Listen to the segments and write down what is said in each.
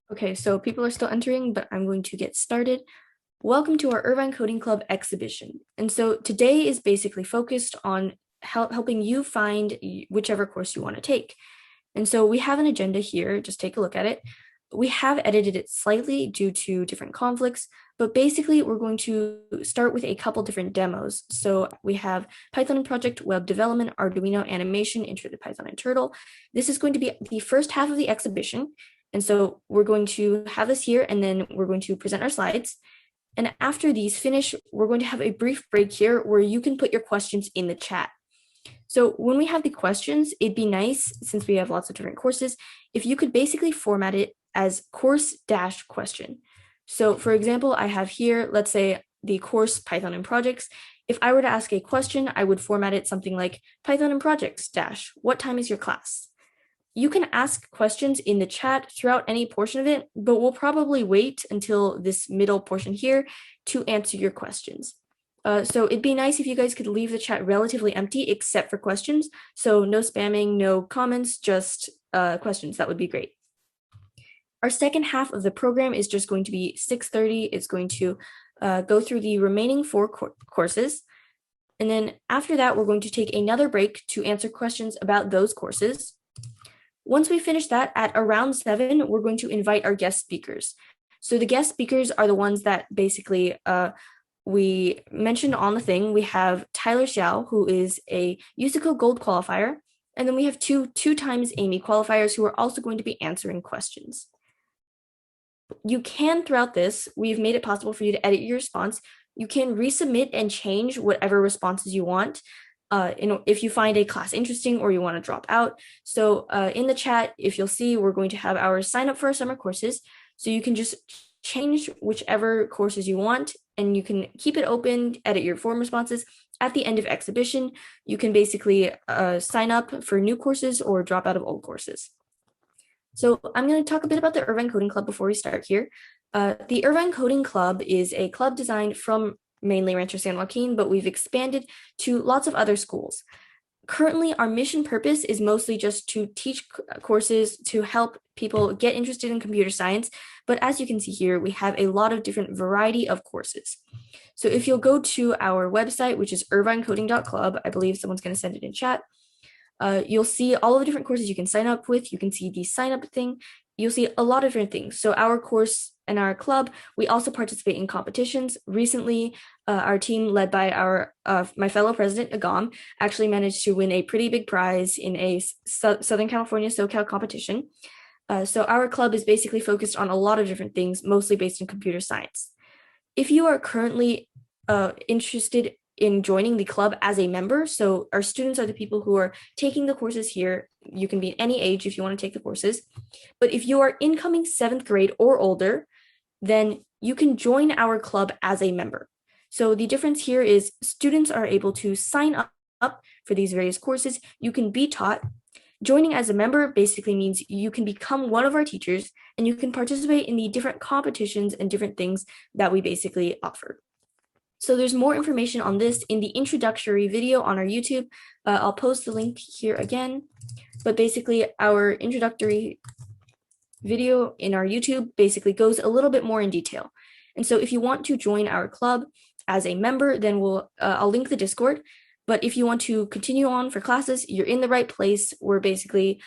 Okay, so people are still entering, but I'm going to get started. Welcome to our Irvine Coding Club exhibition. And so today is basically focused on helping you find whichever course you want to take. And so we have an agenda here, just take a look at it. We have edited it slightly due to different conflicts, but basically we're going to start with a couple different demos. So we have Python project, web development, Arduino animation, intro to Python and Turtle. This is going to be the first half of the exhibition. And so we're going to have this here, and then we're going to present our slides. And after these finish, we're going to have a brief break here where you can put your questions in the chat. So when we have the questions, it'd be nice, since we have lots of different courses, if you could basically format it as course-question. So for example, I have here, let's say the course Python and projects. If I were to ask a question, I would format it something like Python and projects dash, what time is your class? You can ask questions in the chat throughout any portion of it, but we'll probably wait until this middle portion here to answer your questions. So it'd be nice if you guys could leave the chat relatively empty except for questions. So no spamming, no comments, just questions. That would be great. Our second half of the program is just going to be 6:30. It's going to go through the remaining four courses. And then after that, we're going to take another break to answer questions about those courses. Once we finish that, at around 7, we're going to invite our guest speakers. So the guest speakers are the ones that basically we mentioned on the thing. We have Tyler Xiao, who is a USICO Gold qualifier, and then we have two times Amy qualifiers who are also going to be answering questions. You can, throughout this, we've made it possible for you to edit your response. You can resubmit and change whatever responses you want. If you find a class interesting or you want to drop out. So in the chat, if you'll see, we're going to have our sign up for our summer courses. So you can just change whichever courses you want, and you can keep it open, edit your form responses. At the end of exhibition, you can basically sign up for new courses or drop out of old courses. So I'm going to talk a bit about the Irvine Coding Club before we start here. The Irvine Coding Club is a club designed from mainly Rancho San Joaquin, but we've expanded to lots of other schools. Currently, our mission purpose is mostly just to teach courses to help people get interested in computer science. But as you can see here, we have a lot of different variety of courses. So if you'll go to our website, which is irvinecoding.club, I believe someone's going to send it in chat. You'll see all of the different courses you can sign up with. You can see the sign up thing. You'll see a lot of different things. So our course and our club, we also participate in competitions. Recently, our team led by my fellow president, Agam, actually managed to win a pretty big prize in a Southern California SoCal competition. So our club is basically focused on a lot of different things, mostly based in computer science. If you are currently interested in joining the club as a member, so our students are the people who are taking the courses here. You can be any age if you want to take the courses. But if you are incoming 7th grade or older, then you can join our club as a member. So the difference here is students are able to sign up for these various courses. You can be taught. Joining as a member basically means you can become one of our teachers and you can participate in the different competitions and different things that we basically offer. So there's more information on this in the introductory video on our YouTube. I'll post the link here again. But basically, our introductory video in our YouTube basically goes a little bit more in detail. And so if you want to join our club as a member, then I'll link the Discord. But if you want to continue on for classes, you're in the right place. We're basically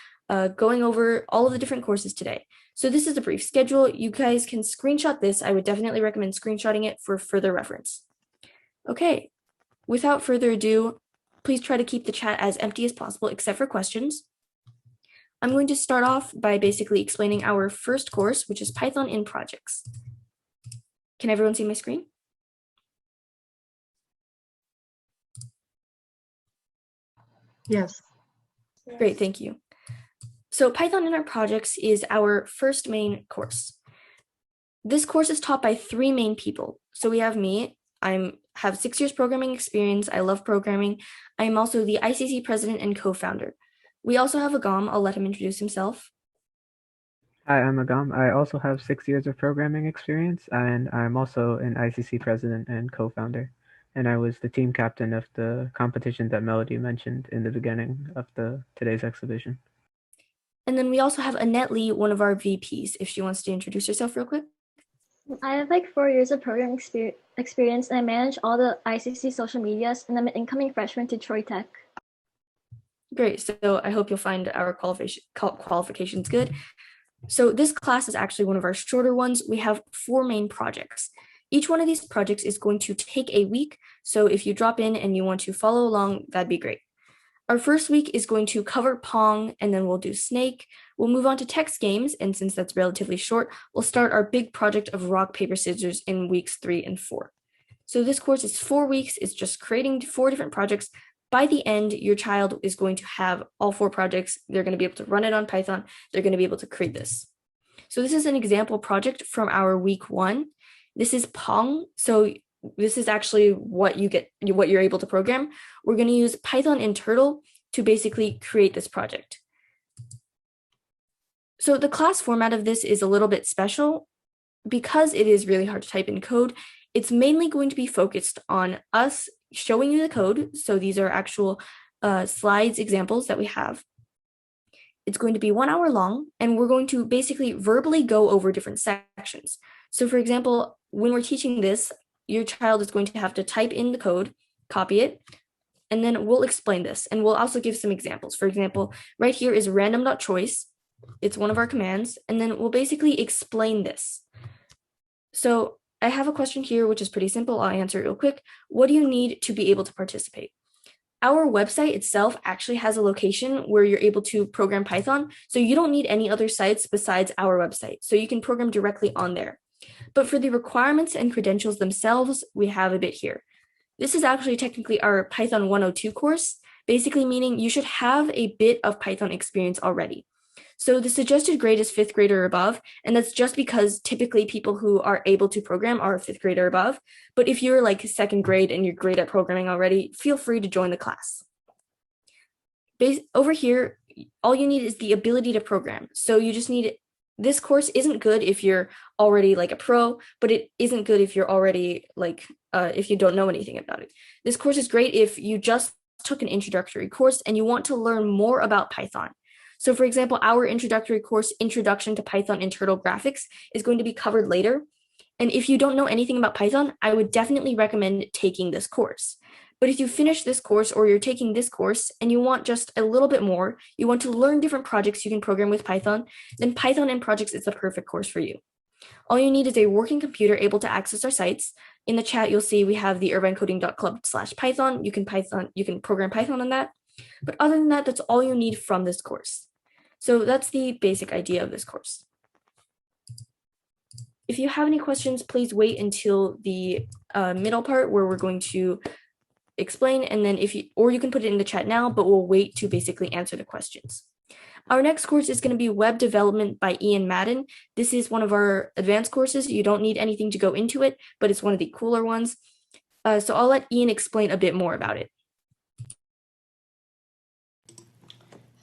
going over all of the different courses today. So this is a brief schedule. You guys can screenshot this. I would definitely recommend screenshotting it for further reference. Okay, without further ado, please try to keep the chat as empty as possible except for questions. I'm going to start off by basically explaining our first course, which is Python in projects. Can everyone see my screen? Yes. Great, thank you. So Python in our projects is our first main course. This course is taught by 3 main people. So we have me. I have 6 years programming experience. I love programming. I am also the ICC president and co-founder. We also have Agam. I'll let him introduce himself. Hi, I'm Agam. I also have 6 years of programming experience, and I'm also an ICC president and co-founder. And I was the team captain of the competition that Melody mentioned in the beginning of today's exhibition. And then we also have Annette Lee, one of our VPs, if she wants to introduce herself real quick. I have like 4 years of program experience, and I manage all the ICC social medias, and I'm an incoming freshman to Troy Tech. Great. So I hope you'll find our qualifications good. So this class is actually one of our shorter ones. We have 4 main projects. Each one of these projects is going to take a week. So if you drop in and you want to follow along, that'd be great. Our first week is going to cover Pong, and then we'll do Snake. We'll move on to text games, and since that's relatively short, we'll start our big project of rock, paper, scissors in weeks 3 and 4. So this course is 4 weeks. It's just creating 4 different projects. By the end, your child is going to have all 4 projects. They're going to be able to run it on Python. They're going to be able to create this. So this is an example project from our week 1. This is Pong. So this is actually what you're able to program. We're going to use Python and Turtle to basically create this project. So the class format of this is a little bit special because it is really hard to type in code. It's mainly going to be focused on us showing you the code. So these are actual slides examples that we have. It's going to be 1 hour long, and we're going to basically verbally go over different sections. So for example, when we're teaching this, your child is going to have to type in the code, copy it, and then we'll explain this. And we'll also give some examples. For example, right here is random.choice. It's one of our commands. And then we'll basically explain this. So I have a question here, which is pretty simple. I'll answer it real quick. What do you need to be able to participate? Our website itself actually has a location where you're able to program Python. So you don't need any other sites besides our website. So you can program directly on there. But for the requirements and credentials themselves, we have a bit here. This is actually technically our Python 102 course, basically meaning you should have a bit of Python experience already. So the suggested grade is 5th grade or above, and that's just because typically people who are able to program are 5th grade or above. But if you're like 2nd grade and you're great at programming already, feel free to join the class. Over here, all you need is the ability to program. So you just need this course isn't good if you're already like a pro, but it isn't good if you're already like, if you don't know anything about it. This course is great if you just took an introductory course and you want to learn more about Python. So for example, our introductory course, Introduction to Python and Turtle Graphics, is going to be covered later. And if you don't know anything about Python, I would definitely recommend taking this course. But if you finish this course or you're taking this course and you want just a little bit more, you want to learn different projects you can program with Python, then Python and Projects is the perfect course for you. All you need is a working computer able to access our sites. In the chat, you'll see we have the irvinecoding.club/Python. You can program Python on that. But other than that, that's all you need from this course. So that's the basic idea of this course. If you have any questions, please wait until the middle part where we're going to explain, and then you can put it in the chat now, but we'll wait to basically answer the questions. Our next course is going to be Web Development by Ian Madden. This is one of our advanced courses. You don't need anything to go into it, but it's one of the cooler ones. So I'll let Ian explain a bit more about it.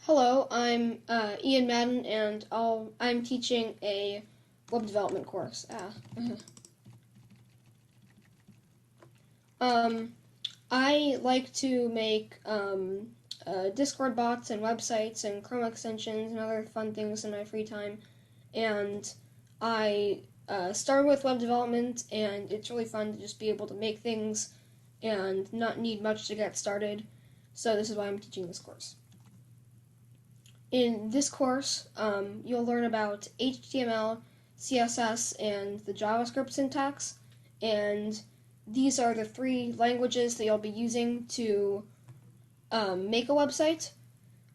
Hello, I'm Ian Madden, and I'm teaching a web development course. I like to make Discord bots and websites and Chrome extensions and other fun things in my free time, and I started with web development, and it's really fun to just be able to make things and not need much to get started, so this is why I'm teaching this course. In this course, you'll learn about HTML, CSS, and the JavaScript syntax, and these are the 3 languages that you'll be using to make a website,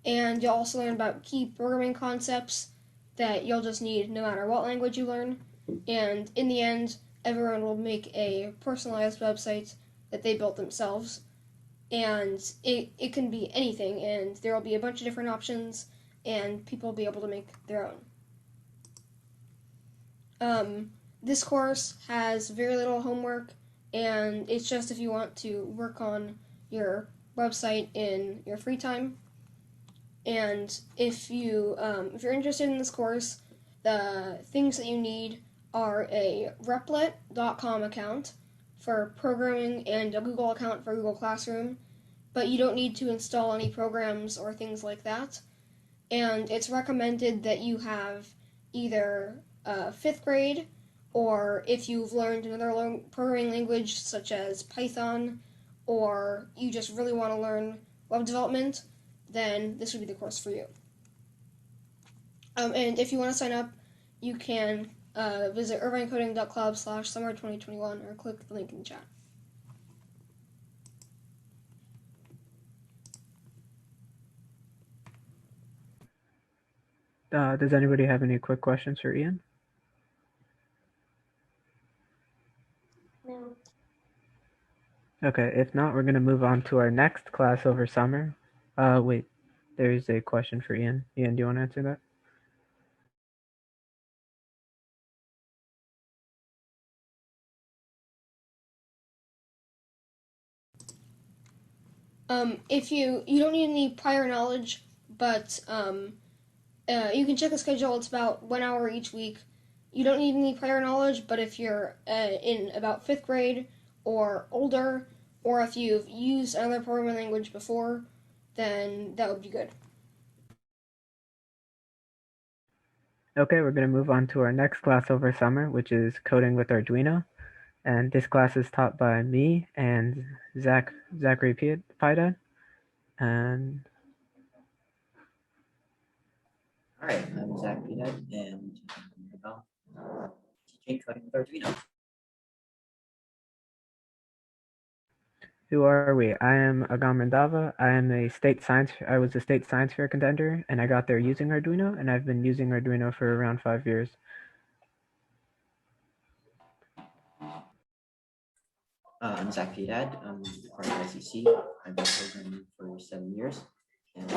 and you'll also learn about key programming concepts that you'll just need no matter what language you learn, and in the end, everyone will make a personalized website that they built themselves, and it can be anything, and there will be a bunch of different options, and people will be able to make their own. This course has very little homework, and it's just if you want to work on your website in your free time. And if you're interested in this course, the things that you need are a replit.com account for programming and a Google account for Google Classroom, but you don't need to install any programs or things like that. and it's recommended that you have either 5th grade, or if you've learned another programming language such as Python, or you just really want to learn web development, then this would be the course for you. And if you want to sign up, you can visit irvinecoding.club/summer2021 or click the link in the chat. Does anybody have any quick questions for Ian? No. Okay, if not, we're going to move on to our next class over summer. Wait, there's a question for Ian. Ian, do you want to answer that? If you don't need any prior knowledge, but you can check the schedule. It's about 1 hour each week. You don't need any prior knowledge, but if you're in about 5th grade or older, or if you've used another programming language before, then that would be good. Okay, we're going to move on to our next class over summer, which is coding with Arduino. And this class is taught by me and Zachary Pida. And All right, I'm Zach Pida, and I'm about teaching coding with Arduino. who are we? I am Agam Randava. I was a state science fair contender, and I got there using Arduino, and I've been using Arduino for around 5 years. I'm Zach Pida. I'm part of ICC. I've been programming for 7 years, and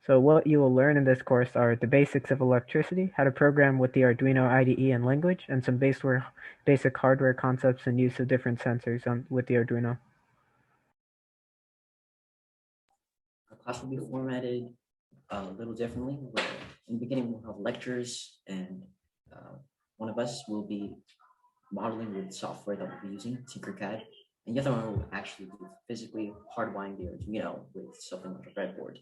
So what you will learn in this course are the basics of electricity, how to program with the Arduino IDE and language, and some basic hardware concepts and use of different sensors with the Arduino. our class will be formatted a little differently. In the beginning, we'll have lectures, and one of us will be modeling with software that we'll be using, Tinkercad, and the other one will actually be physically hardwiring the Arduino with something like a breadboard.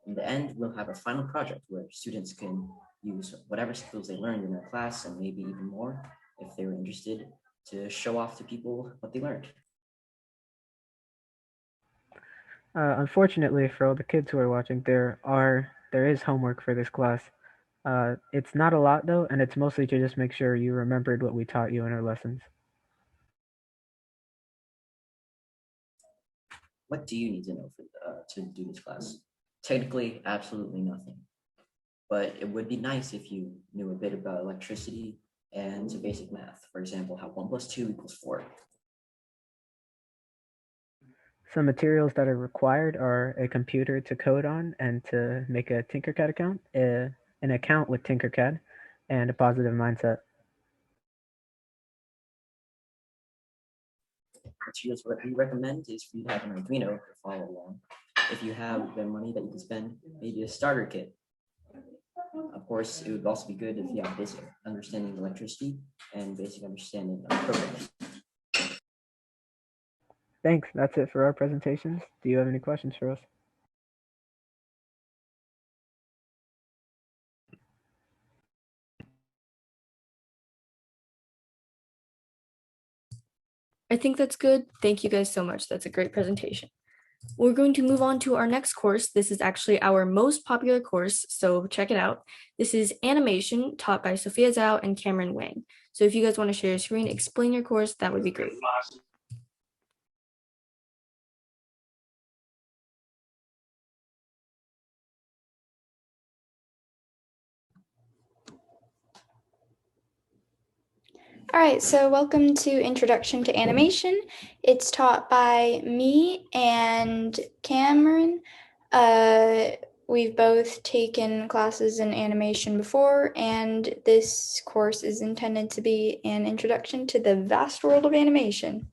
In the end, we'll have a final project where students can use whatever skills they learned in their class, and maybe even more if they were interested, to show off to people what they learned. Unfortunately for all the kids who are watching, there is homework for this class. It's not a lot though, and it's mostly to just make sure you remembered what we taught you in our lessons. What do you need to know to do this class? Technically, absolutely nothing. But it would be nice if you knew a bit about electricity and some basic math. For example, how 1 + 2 = 4. Some materials that are required are a computer to code on and to make a Tinkercad account, an account with Tinkercad, and a positive mindset. Materials what we recommend is for you to have an Arduino to follow along. If you have the money that you can spend, maybe a starter kit. Of course, it would also be good if you have basic understanding of electricity and basic understanding of programming. Thanks, that's it for our presentations. Do you have any questions for us? I think that's good. Thank you guys so much. That's a great presentation. We're going to move on to our next course. This is actually our most popular course, so check it out. This is animation, taught by Sophia Zhao and Cameron Wang. So if you guys want to share your screen, explain your course, that would be great. All right, so welcome to Introduction to Animation. It's taught by me and Cameron. We've both taken classes in animation before, and this course is intended to be an introduction to the vast world of animation.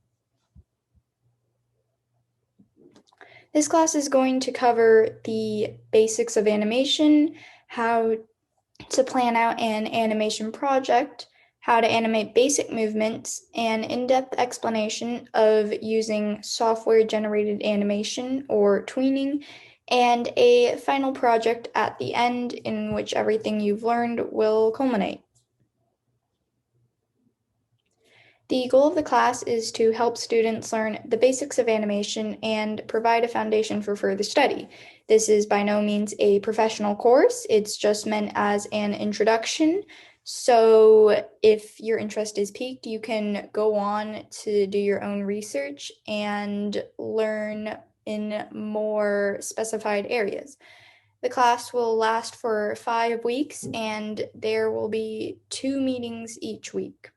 This class is going to cover the basics of animation, how to plan out an animation project, how to animate basic movements, an in-depth explanation of using software-generated animation or tweening, and a final project at the end in which everything you've learned will culminate. The goal of the class is to help students learn the basics of animation and provide a foundation for further study. This is by no means a professional course. It's just meant as an introduction. So if your interest is piqued, you can go on to do your own research and learn in more specified areas. The class will last for 5 weeks, and there will be 2 meetings each week.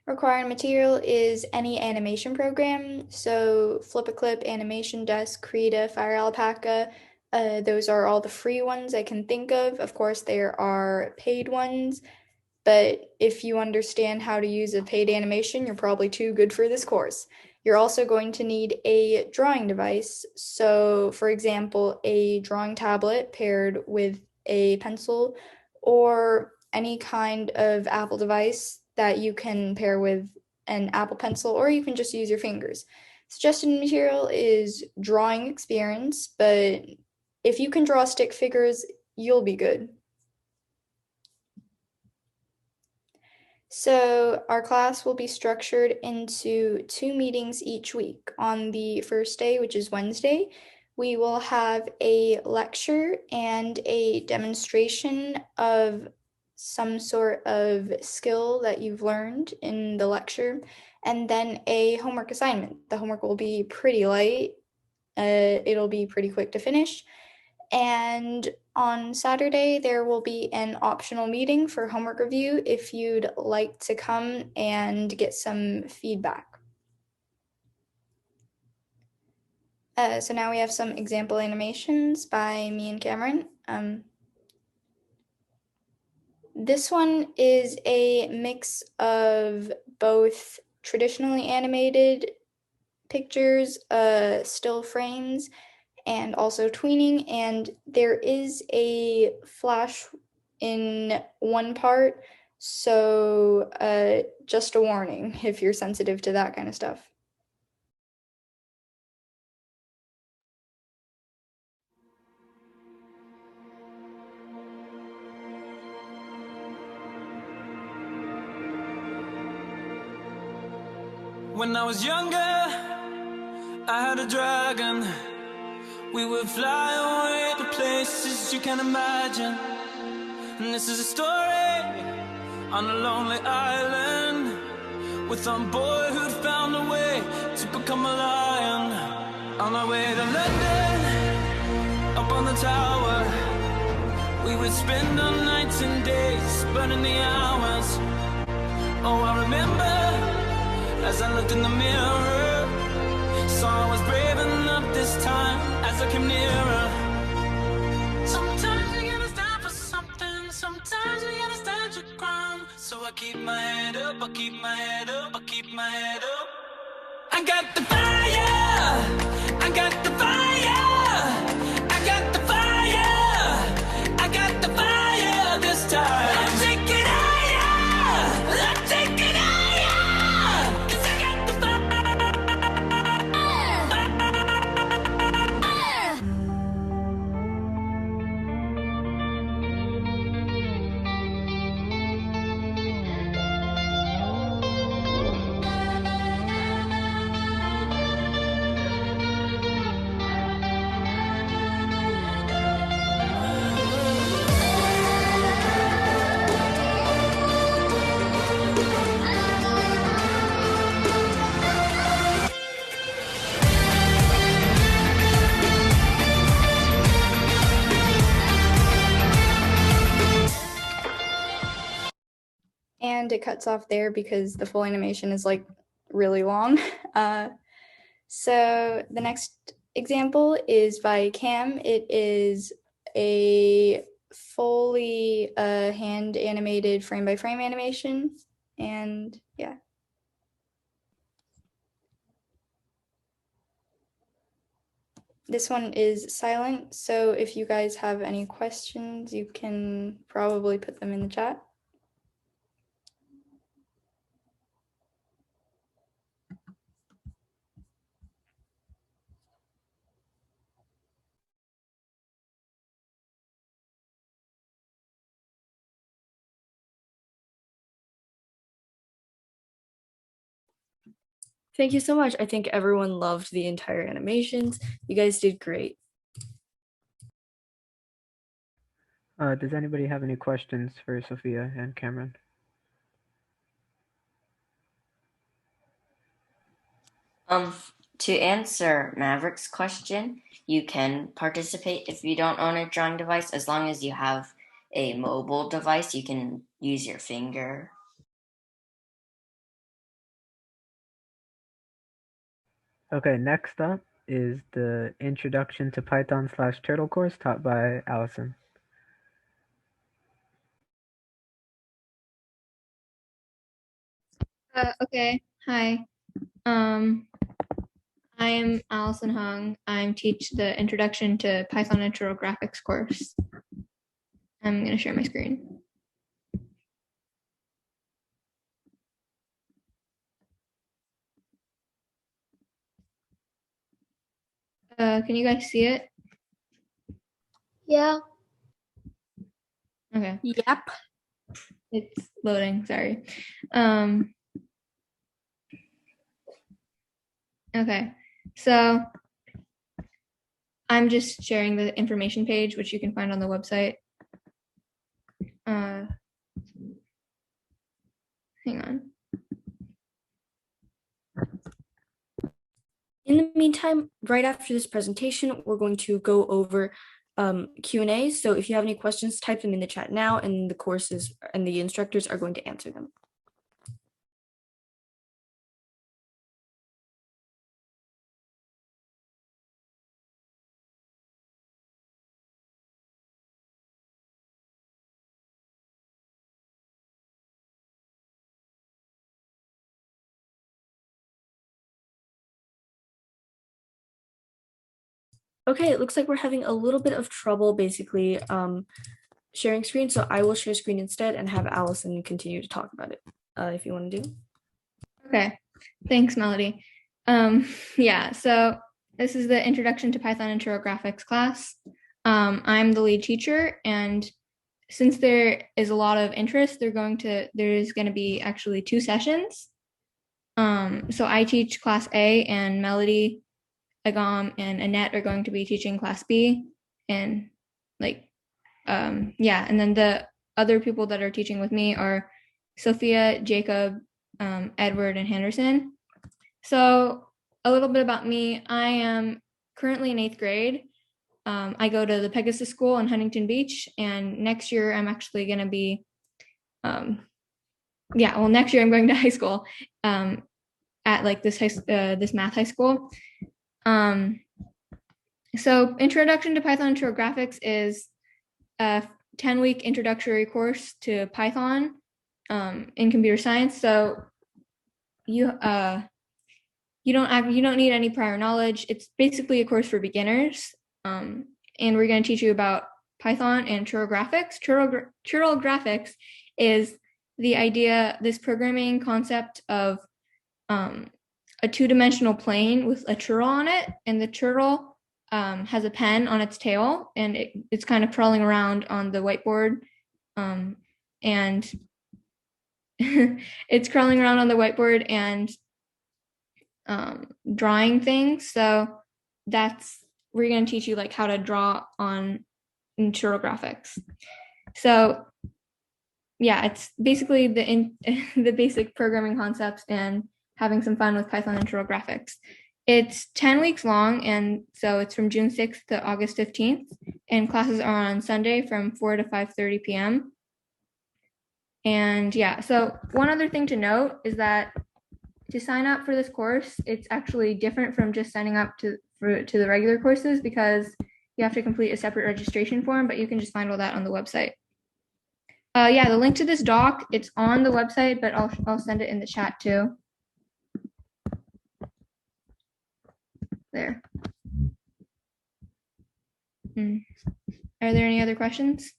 Required material is any animation program, so Flip a Clip, Animation Desk, Krita, Fire Alpaca. Those are all the free ones I can think of. Of course, there are paid ones, but if you understand how to use a paid animation, you're probably too good for this course. You're also going to need a drawing device. So, for example, a drawing tablet paired with a pencil or any kind of Apple device that you can pair with an Apple Pencil, or you can just use your fingers. Suggested material is drawing experience, but if you can draw stick figures, you'll be good. So our class will be structured into 2 meetings each week. On the first day, which is Wednesday, we will have a lecture and a demonstration of some sort of skill that you've learned in the lecture, and then a homework assignment. The homework will be pretty light. It'll be pretty quick to finish. And on Saturday, there will be an optional meeting for homework review if you'd like to come and get some feedback. So now we have some example animations by me and Cameron. This one is a mix of both traditionally animated pictures, still frames, and also tweening, and there is a flash in one part, so just a warning if you're sensitive to that kind of stuff. When I was younger, I had a dragon. We would fly away to places you can't imagine. And this is a story on a lonely island with a boy who'd found a way to become a lion. On our way to London, up on the tower, we would spend our nights and days burning the hours. Oh, I remember as I looked in the mirror, saw I was brave enough this time as I came nearer. Sometimes you gotta stand for something, sometimes you gotta stand your ground. So I keep my head up, I keep my head up, I keep my head up. I got the fire, I got the fire, I got the fire, I got the fire this time. I'm taking higher, I'm taking higher, 'cause I got the fire. And it cuts off there because the full animation is like really long. So the next example is by Cam. It is a fully hand animated frame by frame animation, and yeah. This one is silent, so if you guys have any questions, you can probably put them in the chat. Thank you so much. I think everyone loved the entire animations. You guys did great. Does anybody have any questions for Sophia and Cameron? To answer Maverick's question, you can participate if you don't own a drawing device. As long as you have a mobile device, you can use your finger. Okay, next up is the Introduction to Python/Turtle course taught by Allison. Okay, hi. I'm Allison Hung. I teach the Introduction to Python and Turtle Graphics course. I'm going to share my screen. Can you guys see it? Yeah. Okay. Yep. It's loading, sorry. Okay, so I'm just sharing the information page, which you can find on the website. Hang on. In the meantime, right after this presentation, we're going to go over Q&A. So if you have any questions, type them in the chat now, and the courses and the instructors are going to answer them. Okay, it looks like we're having a little bit of trouble basically sharing screen, so I will share screen instead and have Allison continue to talk about it if you want to do. Okay, thanks, Melody. Yeah, so this is the Introduction to Python and Turtle Graphics class. I'm the lead teacher, and since there is a lot of interest, there's going to be actually 2 sessions. So I teach class A, and Melody, Agam, and Annette are going to be teaching class B, and yeah, and then the other people that are teaching with me are Sophia, Jacob, Edward, and Henderson. So a little bit about me. I am currently in 8th grade. I go to the Pegasus School in Huntington Beach, and next year I'm actually going to be, next year I'm going to high school at like this math high school. So Introduction to Python and Turtle Graphics is a 10-week introductory course to Python in computer science. So you don't need any prior knowledge. It's basically a course for beginners. And we're going to teach you about Python and Turtle Graphics. Turtle Graphics is the idea, this programming concept of a 2-dimensional plane with a turtle on it, and the turtle has a pen on its tail, and it's kind of crawling around on the whiteboard, and it's crawling around on the whiteboard and drawing things. So we're going to teach you like how to draw in Turtle Graphics. So yeah, it's basically the basic programming concepts and having some fun with Python and Turtle Graphics. It's 10 weeks long, and so it's from June 6th to August 15th, and classes are on Sunday from 4 to 5:30 p.m. And yeah, so one other thing to note is that to sign up for this course, it's actually different from just signing up to the regular courses, because you have to complete a separate registration form, but you can just find all that on the website. Yeah, the link to this doc, it's on the website, but I'll send it in the chat too. There. Are there any other questions?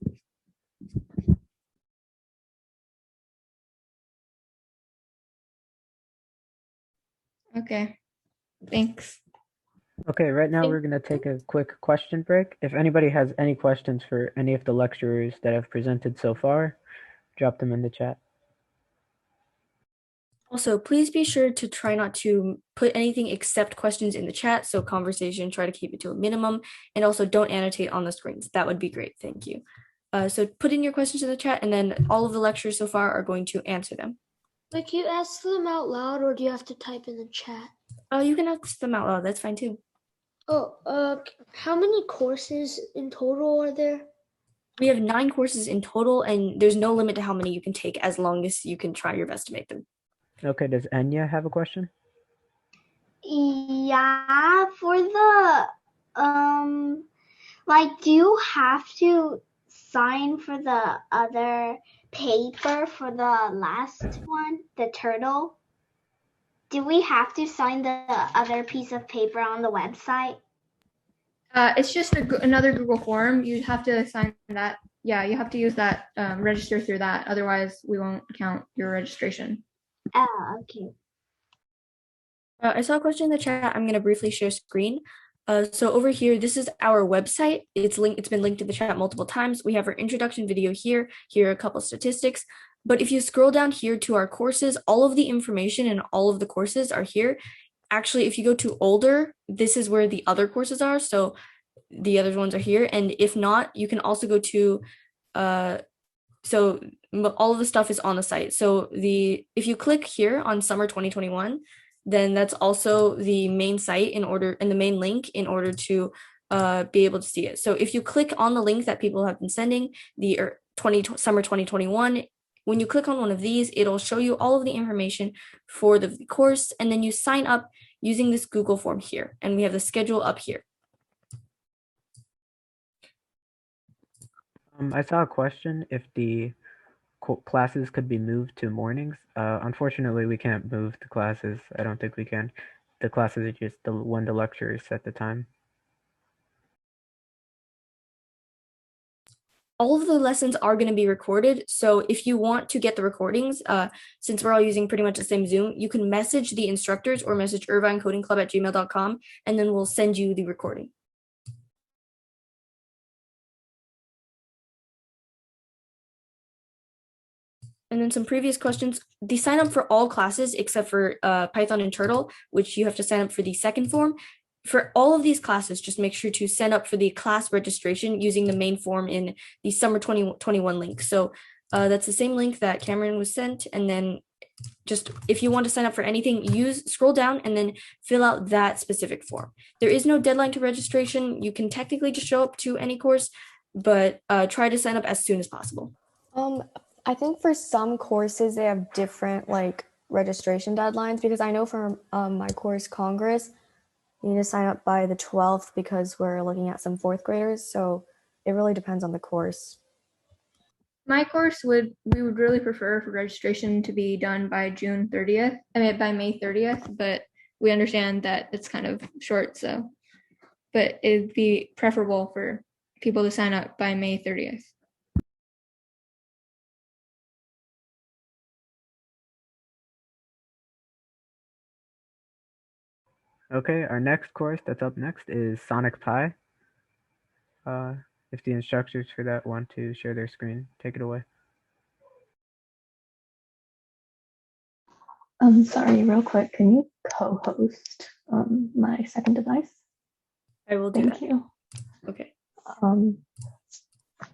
Okay, thanks. Okay, right now we're going to take a quick question break. If anybody has any questions for any of the lecturers that have presented so far, drop them in the chat. Also, please be sure to try not to put anything except questions in the chat. So conversation, try to keep it to a minimum, and also don't annotate on the screens. That would be great. Thank you. So put in your questions in the chat, and then all of the lecturers so far are going to answer them. Like, can you ask them out loud, or do you have to type in the chat? You can ask them out loud. That's fine too. Oh, how many courses in total are there? We have 9 courses in total, and there's no limit to how many you can take as long as you can try your best to make them. Okay, does Enya have a question? Yeah, for the like, do you have to sign for the other paper for the last one, the turtle? Do we have to sign the other piece of paper on the website? It's just another Google form. You have to sign that. Yeah, you have to use that, register through that. Otherwise, we won't count your registration. Oh, okay. I saw a question in the chat. I'm going to briefly share screen. So over here, this is our website. It's been linked in the chat multiple times. We have our introduction video here. Here are a couple statistics. But if you scroll down here to our courses, all of the information and all of the courses are here. Actually, if you go to older, this is where the other courses are. So the other ones are here. And if not, you can also go to, so all of the stuff is on the site. So if you click here on summer 2021, then that's also the main site and the main link in order to be able to see it. So if you click on the link that people have been sending, the summer 2021, when you click on one of these, it'll show you all of the information for the course, and then you sign up using this Google form here, and we have the schedule up here. I saw a question if the classes could be moved to mornings. Unfortunately, we can't move the classes. I don't think we can. The classes are just when the lecturers set the time. All of the lessons are going to be recorded. So if you want to get the recordings, since we're all using pretty much the same Zoom, you can message the instructors or message irvinecodingclub@gmail.com, and then we'll send you the recording. And then some previous questions. The sign up for all classes except for Python and Turtle, which you have to sign up for the second form. For all of these classes, just make sure to sign up for the class registration using the main form in the summer 2021 link. So that's the same link that Cameron was sent. And then just if you want to sign up for anything, scroll down and then fill out that specific form. There is no deadline to registration. You can technically just show up to any course, but try to sign up as soon as possible. I think for some courses, they have different like registration deadlines, because I know for my course, Congress, you need to sign up by the 12th because we're looking at some 4th graders. So it really depends on the course. My course we would really prefer for registration to be done by June 30th. I mean, by May 30th, but we understand that it's kind of short. So, but it'd be preferable for people to sign up by May 30th. Okay, our next course that's up next is Sonic Pi. If the instructors for that want to share their screen, take it away. Sorry, real quick, can you co-host my second device? I will do that. Thank you. Okay.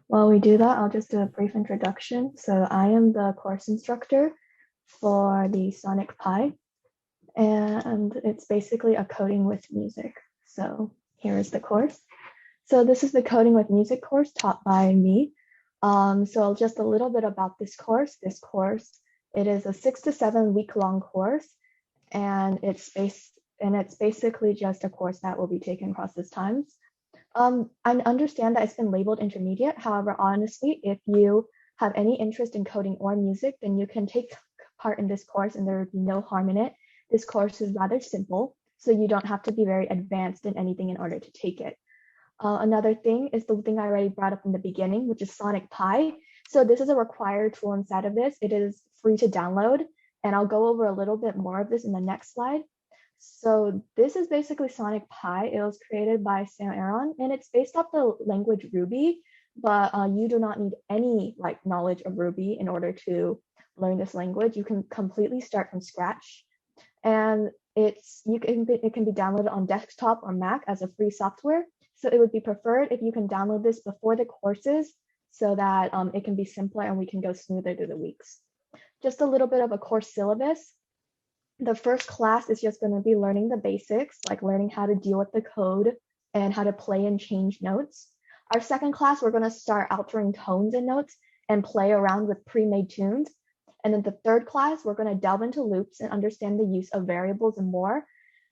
While we do that, I'll just do a brief introduction. So I am the course instructor for the Sonic Pi, and it's basically a coding with music. So here is the course. So this is the coding with music course taught by me. So just a little bit about this course. It is a 6 to 7 week long course, and it's basically just a course that will be taken across this times. I understand that it's been labeled intermediate. However, honestly, if you have any interest in coding or music, then you can take part in this course and there would be no harm in it. This course is rather simple, so you don't have to be very advanced in anything in order to take it. Another thing is the thing I already brought up in the beginning, which is Sonic Pi. So this is a required tool inside of this. It is free to download, and I'll go over a little bit more of this in the next slide. So this is basically Sonic Pi. It was created by Sam Aaron, and it's based off the language Ruby, but you do not need any knowledge of Ruby in order to learn this language. You can completely start from scratch, and it can be downloaded on desktop or Mac as a free software. So it would be preferred if you can download this before the courses so that it can be simpler and we can go smoother through the weeks. Just a little bit of a course syllabus. The first class is just going to be learning the basics, like learning how to deal with the code and how to play and change notes. Our second class, we're going to start altering tones in notes and play around with pre-made tunes. And then the third class, we're going to delve into loops and understand the use of variables and more.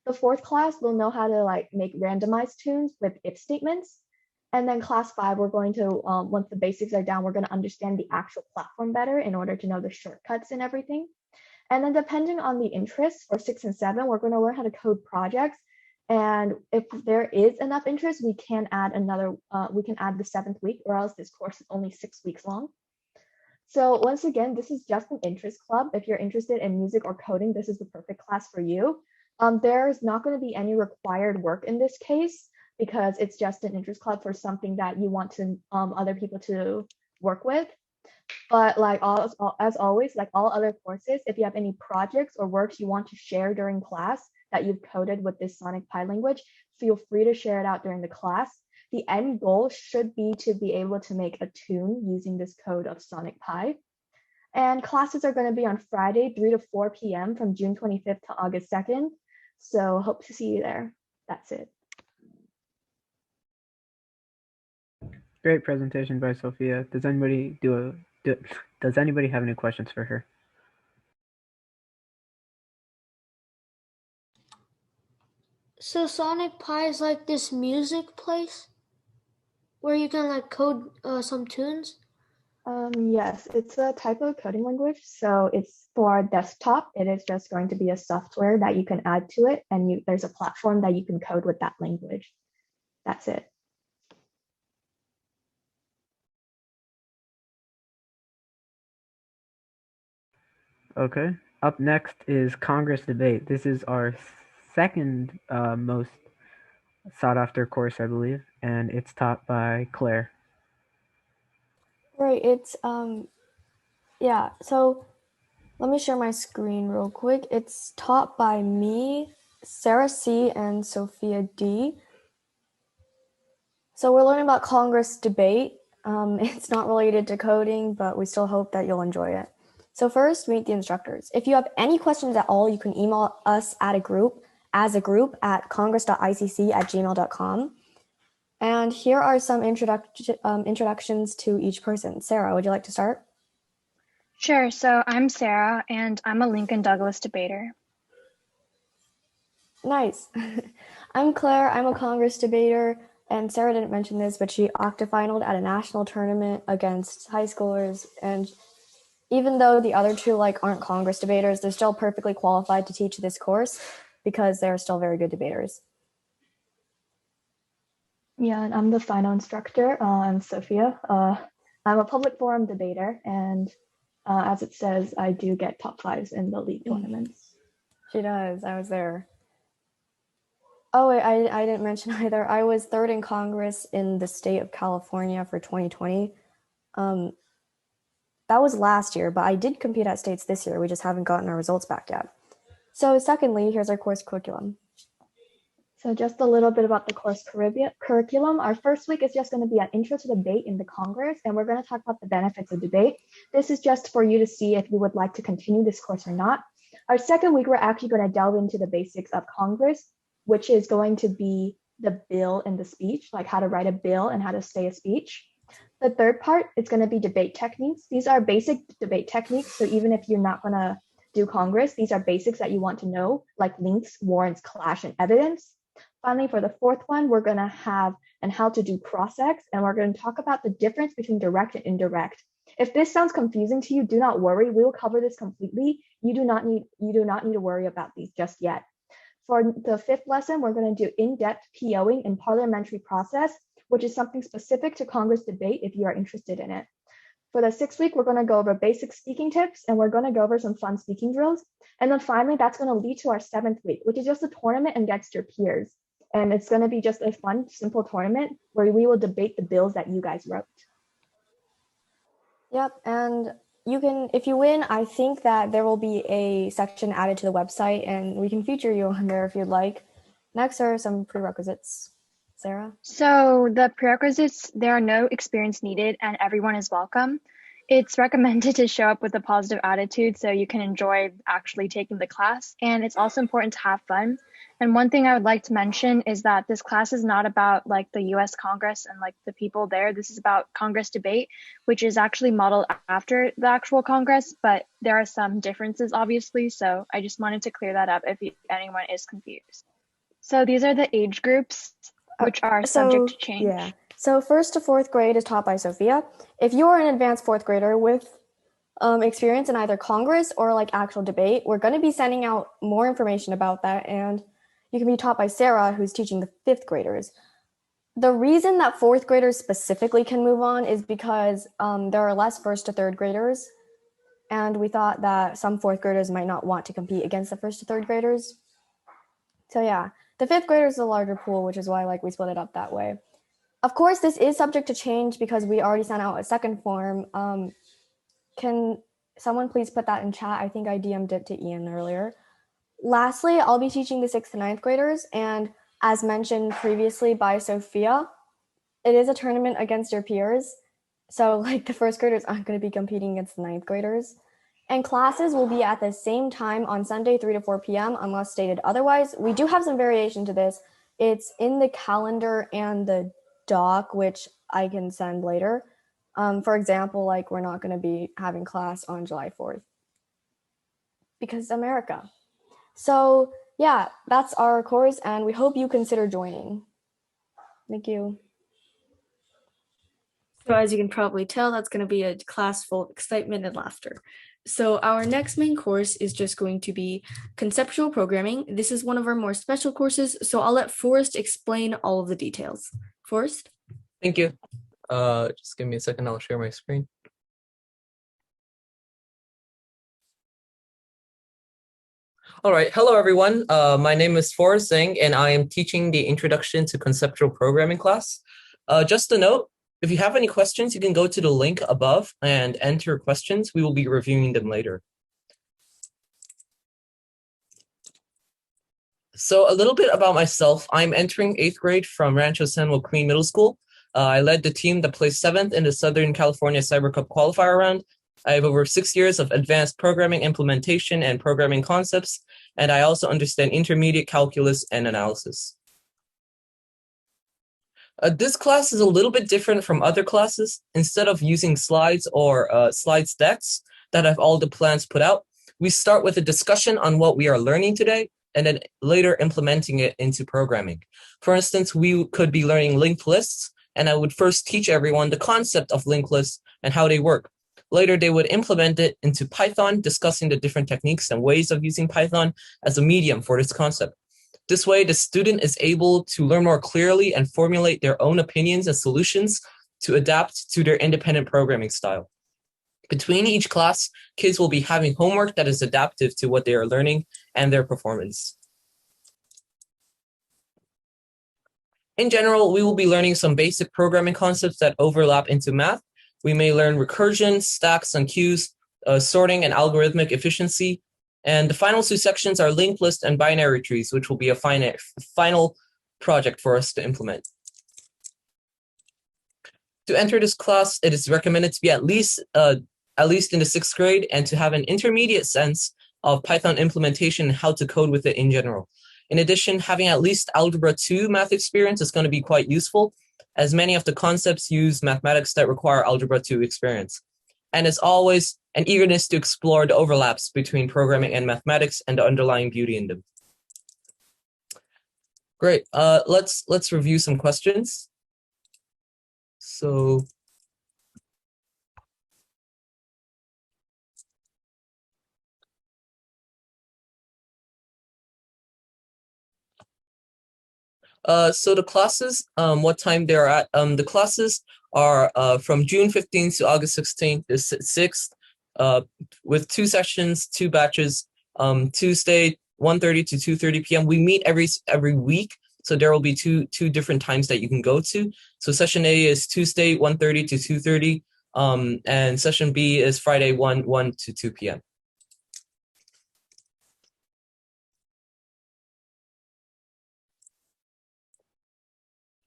The fourth class, we'll know how to make randomized tunes with if statements. And then class 5, we're going to, once the basics are down, we're going to understand the actual platform better in order to know the shortcuts and everything. And then depending on the interests for 6 and 7, we're going to learn how to code projects. And if there is enough interest, we can add the 7th week, or else this course is only 6 weeks long. So once again, this is just an interest club. If you're interested in music or coding, this is the perfect class for you. There's not going to be any required work in this case because it's just an interest club for something that you want to other people to work with. But as always, like all other courses, if you have any projects or works you want to share during class that you've coded with this Sonic Pi language, feel free to share it out during the class. The end goal should be to be able to make a tune using this code of Sonic Pi. And classes are going to be on Friday, 3 to 4 p.m. from June 25th to August 2nd. So hope to see you there. That's it. Great presentation by Sophia. Does anybody have any questions for her? So Sonic Pi is like this music place where you can code some tunes? Yes, it's a type of coding language. So it's for desktop. It is just going to be a software that you can add to it, and there's a platform that you can code with that language. That's it. Okay. Up next is Congress debate. This is our second most sought after course, I believe, and it's taught by Claire. Right, it's yeah, so let me share my screen real quick. It's taught by me, Sarah C, and Sophia D. So we're learning about Congress debate. It's not related to coding, but we still hope that you'll enjoy it. So first, meet the instructors. If you have any questions at all, you can email us as a group at congress.icc@gmail.com. And here are some introductions to each person. Sarah, would you like to start? Sure. So I'm Sarah, and I'm a Lincoln Douglas debater. Nice. I'm Claire. I'm a Congress debater. And Sarah didn't mention this, but she octafinaled at a national tournament against high schoolers. And even though the other two aren't Congress debaters, they're still perfectly qualified to teach this course because they're still very good debaters. Yeah, and I'm the final instructor. I'm Sophia. I'm a public forum debater, and as it says, I do get top 5s in the league tournaments. She does. I was there. Oh, wait, I didn't mention either. I was 3rd in Congress in the state of California for 2020. That was last year, but I did compete at states this year. We just haven't gotten our results back yet. So secondly, here's our course curriculum. So just a little bit about the course curriculum. Our first week is just going to be an intro to debate in the Congress, and we're going to talk about the benefits of debate. This is just for you to see if you would like to continue this course or not. Our second week, we're actually going to delve into the basics of Congress, which is going to be the bill and the speech, like how to write a bill and how to say a speech. The third part is going to be debate techniques. These are basic debate techniques. So even if you're not going to do Congress, these are basics that you want to know, like links, warrants, clash, and evidence. Finally, for the fourth one, we're going to have how to do cross-ex, and we're going to talk about the difference between direct and indirect. If this sounds confusing to you, do not worry. We will cover this completely. You do not need to worry about these just yet. For the fifth lesson, we're going to do in-depth POing and parliamentary process. which is something specific to Congress debate if you are interested in it. For the 6th week, we're going to go over basic speaking tips, and we're going to go over some fun speaking drills. And then finally, that's going to lead to our 7th week, which is just a tournament against your peers. And it's going to be just a fun, simple tournament where we will debate the bills that you guys wrote. Yep, and you can, if you win, I think that there will be a section added to the website, and we can feature you on there if you'd like. Next are some prerequisites. Sarah? So the prerequisites, there are no experience needed and everyone is welcome. It's recommended to show up with a positive attitude so you can enjoy actually taking the class. And it's also important to have fun. And one thing I would like to mention is that this class is not about like the US Congress and like the people there. This is about Congress debate, which is actually modeled after the actual Congress, but there are some differences obviously. So I just wanted to clear that up if anyone is confused. So these are the age groups which are subject to change. Yeah. So 1st to 4th grade is taught by Sophia. If you are an advanced 4th grader with experience in either Congress or like actual debate, we're going to be sending out more information about that, and you can be taught by Sarah, who's teaching the 5th graders. The reason that 4th graders specifically can move on is because there are less 1st to 3rd graders, and we thought that some 4th graders might not want to compete against the 1st to 3rd graders. So yeah. The 5th graders is a larger pool, which is why like we split it up that way. Of course, this is subject to change because we already sent out a second form. Can someone please put that in chat? I think I DM'd it to Ian earlier. Lastly, I'll be teaching the 6th to 9th graders, and as mentioned previously by Sophia, it is a tournament against your peers. So like the 1st graders aren't going to be competing against the 9th graders. And classes will be at the same time on Sunday, 3 to 4 p.m. unless stated otherwise. We do have some variation to this. It's in the calendar and the doc, which I can send later. For example, like we're not going to be having class on July 4th because America. So yeah, that's our course, and we hope you consider joining. Thank you. So as you can probably tell, that's going to be a class full of excitement and laughter. So our next main course is just going to be conceptual programming. This is one of our more special courses, so I'll let Forrest explain all of the details. Forrest? Thank you. Just give me a second, I'll share my screen. All right, hello everyone. My name is Forrest Singh, and I am teaching the Introduction to Conceptual Programming class. Just a note, if you have any questions, you can go to the link above and enter questions. We will be reviewing them later. So a little bit about myself. I'm entering 8th grade from Rancho San Joaquin Middle School. I led the team that placed 7th in the Southern California Cyber Cup qualifier round. I have over 6 years of advanced programming implementation and programming concepts, and I also understand intermediate calculus and analysis. This class is a little bit different from other classes. Instead of using slides or slide decks that have all the plans put out, we start with a discussion on what we are learning today, and then later implementing it into programming. For instance, we could be learning linked lists, and I would first teach everyone the concept of linked lists and how they work. Later, they would implement it into Python, discussing the different techniques and ways of using Python as a medium for this concept. This way, the student is able to learn more clearly and formulate their own opinions and solutions to adapt to their independent programming style. Between each class, kids will be having homework that is adaptive to what they are learning and their performance. In general, we will be learning some basic programming concepts that overlap into math. We may learn recursion, stacks and queues, sorting and algorithmic efficiency. And the final 2 sections are linked list and binary trees, which will be a final project for us to implement. To enter this class, it is recommended to be at least in the 6th grade and to have an intermediate sense of Python implementation and how to code with it in general. In addition, having at least Algebra 2 math experience is going to be quite useful, as many of the concepts use mathematics that require Algebra 2 experience. And as always, an eagerness to explore the overlaps between programming and mathematics and the underlying beauty in them. Great. Let's review some questions. So So the classes, what time they're at, the classes are from June 15th to August 16th, is 6th, with 2 sessions, 2 batches, Tuesday, 1:30 to 2:30 p.m. We meet every week, so there will be two different times that you can go to. So session A is Tuesday, 1:30 to 2:30, and session B is Friday, 1 to 2 p.m.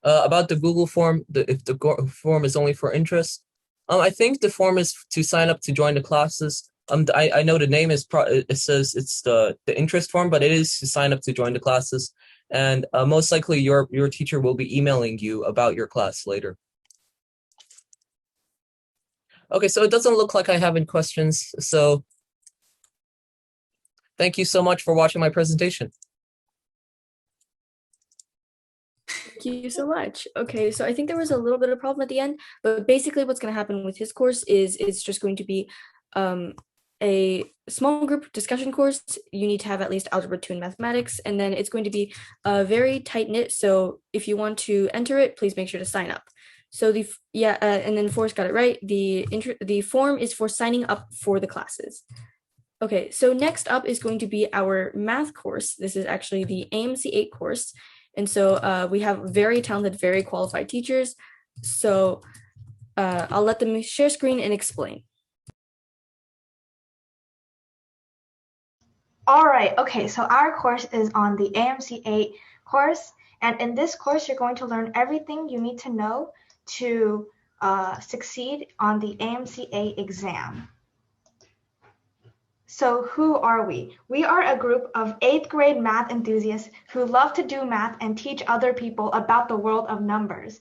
About the Google form, if the form is only for interest, I think the form is to sign up to join the classes. I know the name is it says it's the interest form, but it is to sign up to join the classes, and most likely your teacher will be emailing you about your class later. Okay, so it doesn't look like I have any questions. So thank you so much for watching my presentation. Thank you so much. Okay, so I think there was a little bit of problem at the end, but basically what's going to happen with his course is it's just going to be a small group discussion course. You need to have at least Algebra 2 and Mathematics, and then it's going to be very tight-knit, so if you want to enter it, please make sure to sign up. So and then Forrest got it right. The form is for signing up for the classes. Okay, so next up is going to be our math course. This is actually the AMC 8 course. And so we have very talented, very qualified teachers. So I'll let them share screen and explain. All right, okay, so our course is on the AMC 8 course. And in this course, you're going to learn everything you need to know to succeed on the AMC 8 exam. So who are we? We are a group of 8th grade math enthusiasts who love to do math and teach other people about the world of numbers.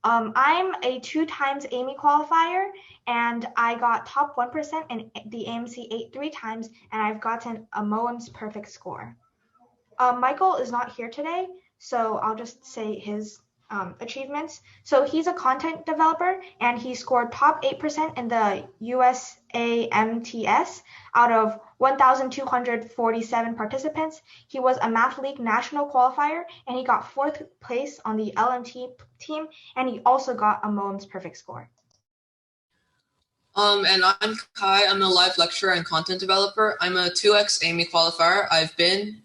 I'm a 2 times Amy qualifier, and I got top 1% in the AMC 8 3 times, and I've gotten a Moen's perfect score. Michael is not here today, so I'll just say his achievements. So he's a content developer, and he scored top 8% in the USAMTS out of 1,247 participants. He was a Math League national qualifier, and he got 4th place on the LMT team, and he also got a Moen's perfect score. And I'm Kai. I'm a live lecturer and content developer. I'm a 2x Amy qualifier. I've been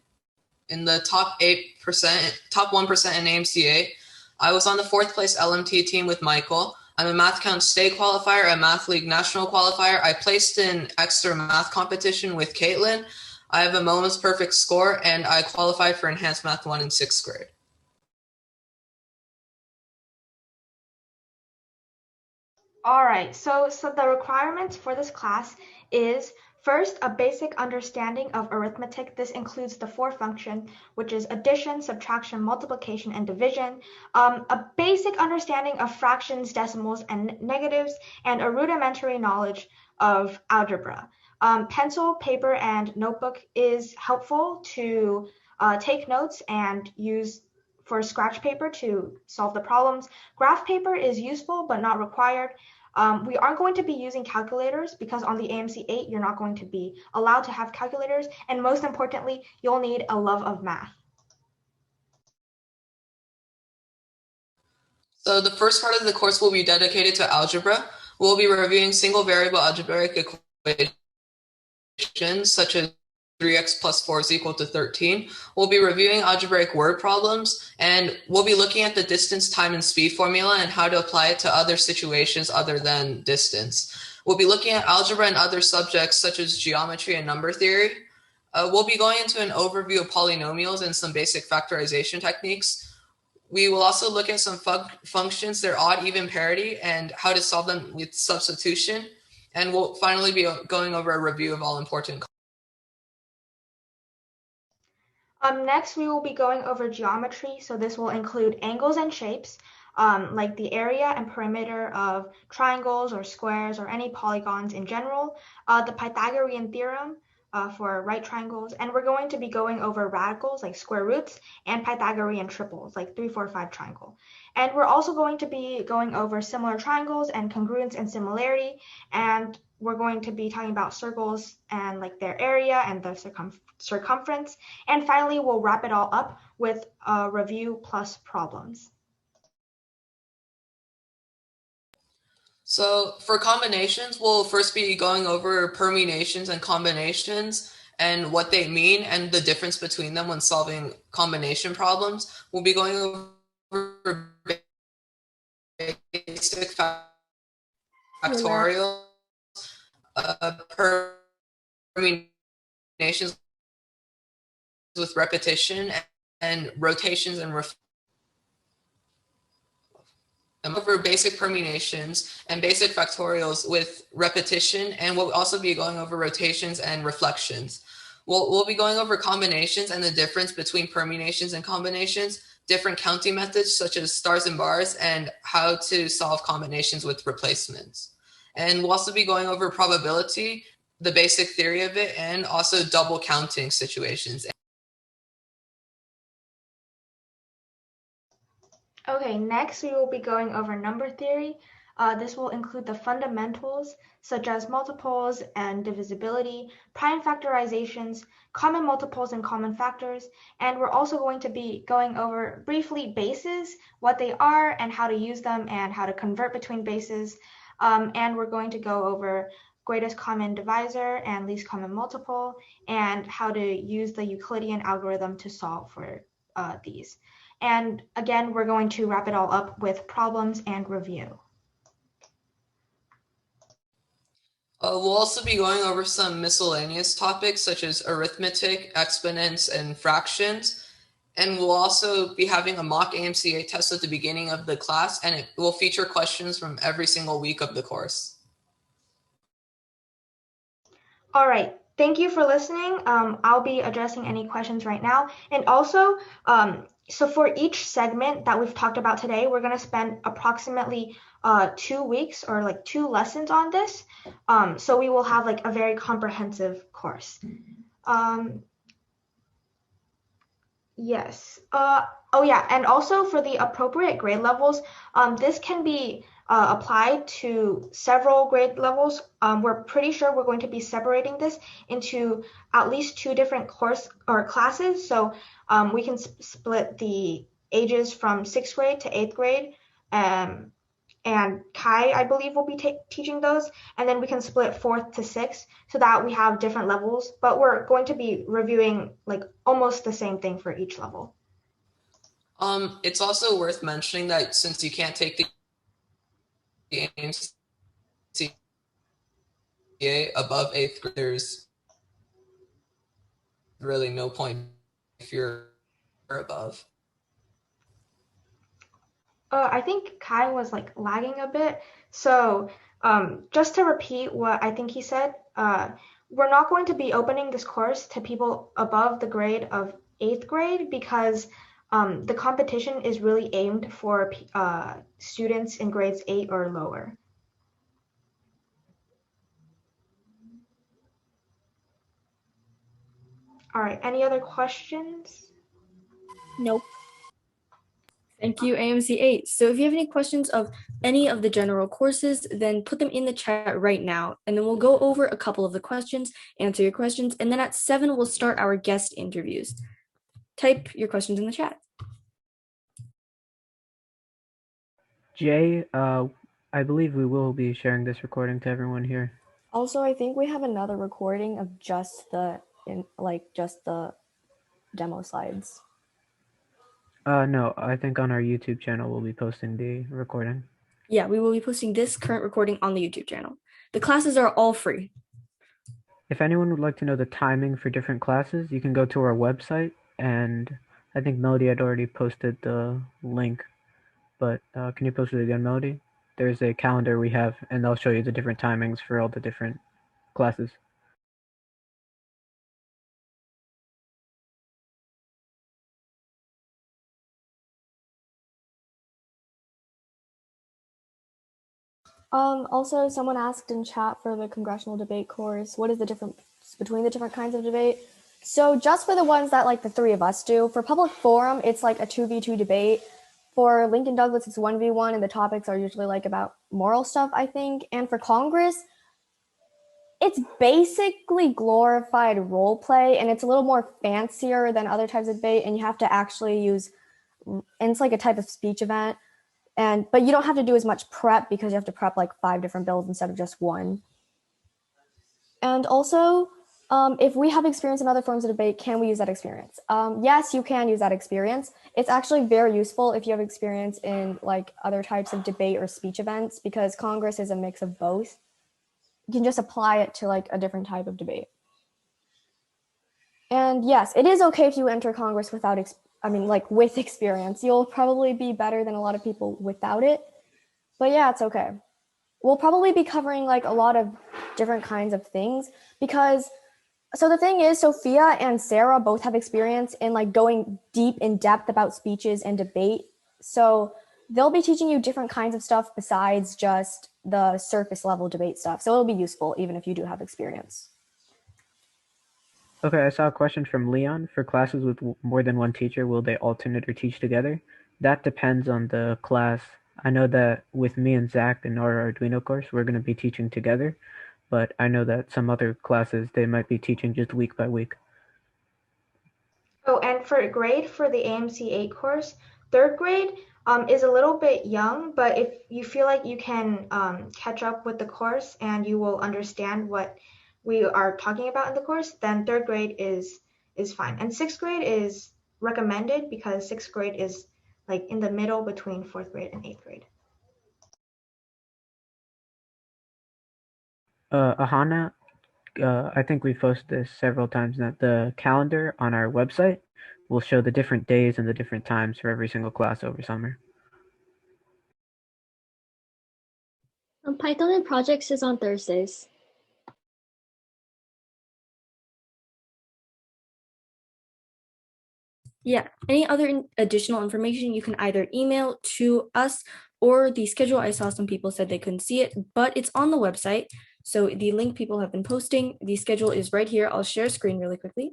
in the top 8%, top 1% in AMCA. I was on the 4th place LMT team with Michael. I'm a Math Count State qualifier, a Math League national qualifier. I placed in extra math competition with Caitlin. I have a Moen's perfect score, and I qualified for Enhanced Math 1 in 6th grade. All right, so the requirements for this class is first, a basic understanding of arithmetic. This includes the 4 functions, which is addition, subtraction, multiplication, and division, a basic understanding of fractions, decimals, and negatives, and a rudimentary knowledge of algebra. Pencil, paper, and notebook is helpful to take notes and use for scratch paper to solve the problems. Graph paper is useful but not required. We aren't going to be using calculators because on the AMC 8, you're not going to be allowed to have calculators. And most importantly, you'll need a love of math. So the first part of the course will be dedicated to algebra. We'll be reviewing single variable algebraic equations such as 3x plus 4 is equal to 13. We'll be reviewing algebraic word problems, and we'll be looking at the distance, time, and speed formula and how to apply it to other situations other than distance. We'll be looking at algebra and other subjects such as geometry and number theory. We'll be going into an overview of polynomials and some basic factorization techniques. We will also look at some functions, their odd, even, parity, and how to solve them with substitution. And we'll finally be going over a review of all important Next, we will be going over geometry. So this will include angles and shapes, like the area and perimeter of triangles or squares or any polygons in general, the Pythagorean theorem for right triangles, and we're going to be going over radicals like square roots and Pythagorean triples like 3, 4, 5 triangle. And we're also going to be going over similar triangles and congruence and similarity, and we're going to be talking about circles and like their area and the circumference. And finally, we'll wrap it all up with a review plus problems. So for combinations, we'll first be going over permutations and combinations and what they mean and the difference between them when solving combination problems. We'll be going over basic factorial, permutations with repetition and rotations and over basic permutations and basic factorials with repetition, and we'll also be going over rotations and reflections. We'll be going over combinations and the difference between permutations and combinations, different counting methods such as stars and bars, and how to solve combinations with replacements. And we'll also be going over probability, the basic theory of it, and also double counting situations. Okay, next we will be going over number theory. This will include the fundamentals such as multiples and divisibility, prime factorizations, common multiples and common factors, and we're also going to be going over briefly bases, what they are and how to use them and how to convert between bases. And we're going to go over greatest common divisor and least common multiple and how to use the Euclidean algorithm to solve for these. And again, we're going to wrap it all up with problems and review. We'll also be going over some miscellaneous topics such as arithmetic, exponents, and fractions. And we'll also be having a mock AMCA test at the beginning of the class, and it will feature questions from every single week of the course. All right, thank you for listening. I'll be addressing any questions right now. And also, so for each segment that we've talked about today, we're going to spend approximately 2 weeks or like 2 lessons on this. So we will have like a very comprehensive course. Yes. Oh yeah, and also for the appropriate grade levels, this can be applied to several grade levels. We're pretty sure we're going to be separating this into at least 2 different course or classes. So we can split the ages from 6th grade to 8th grade. And Kai, I believe, will be teaching those. And then we can split 4th to 6th so that we have different levels. But we're going to be reviewing like almost the same thing for each level. It's also worth mentioning that since you can't take the AMCA above 8th grade, there's really no point if you're above. I think Kai was like lagging a bit. So just to repeat what I think he said, we're not going to be opening this course to people above the grade of 8th grade because the competition is really aimed for students in grades 8 or lower. All right, any other questions? Nope. Thank you, AMC8. So if you have any questions of any of the general courses, then put them in the chat right now, and then we'll go over a couple of the questions, answer your questions, and then at 7, we'll start our guest interviews. Type your questions in the chat. Jay, I believe we will be sharing this recording to everyone here. Also, I think we have another recording of just the demo slides. No, I think on our YouTube channel we'll be posting the recording. Yeah, we will be posting this current recording on the YouTube channel. The classes are all free. If anyone would like to know the timing for different classes, you can go to our website, and I think Melody had already posted the link, but can you post it again, Melody? There's a calendar we have, and they'll show you the different timings for all the different classes. Also, someone asked in chat for the congressional debate course, what is the difference between the different kinds of debate? So just for the ones that like the 3 of us do, for public forum, it's like a 2v2 debate. For Lincoln Douglas, it's 1v1, and the topics are usually like about moral stuff, I think. And for Congress, it's basically glorified role play, and it's a little more fancier than other types of debate, and you have to actually use, and it's like a type of speech event, but you don't have to do as much prep because you have to prep like 5 different bills instead of just one. And also, if we have experience in other forms of debate, can we use that experience? Yes, you can use that experience. It's actually very useful if you have experience in like other types of debate or speech events, because Congress is a mix of both. You can just apply it to like a different type of debate. And yes, it is okay if you enter Congress without, with experience. You'll probably be better than a lot of people without it. But yeah, it's okay. We'll probably be covering like a lot of different kinds of things because, so the thing is, Sophia and Sarah both have experience in like going deep in depth about speeches and debate. So they'll be teaching you different kinds of stuff besides just the surface level debate stuff. So it'll be useful even if you do have experience. Okay, I saw a question from Leon. For classes with more than one teacher, will they alternate or teach together? That depends on the class. I know that with me and Zach in our Arduino course, we're going to be teaching together, but I know that some other classes, they might be teaching just week by week. Oh, and for grade for the AMC 8 course, 3rd grade is a little bit young, but if you feel like you can catch up with the course and you will understand what we are talking about in the course, then 3rd grade is fine. And 6th grade is recommended because 6th grade is like in the middle between 4th grade and 8th grade. Ahana, I think we've posted this several times now. The calendar on our website will show the different days and the different times for every single class over summer. Python and projects is on Thursdays. Yeah, any other additional information you can either email to us or the schedule. I saw some people said they couldn't see it, but it's on the website. So the link people have been posting, the schedule is right here. I'll share a screen really quickly.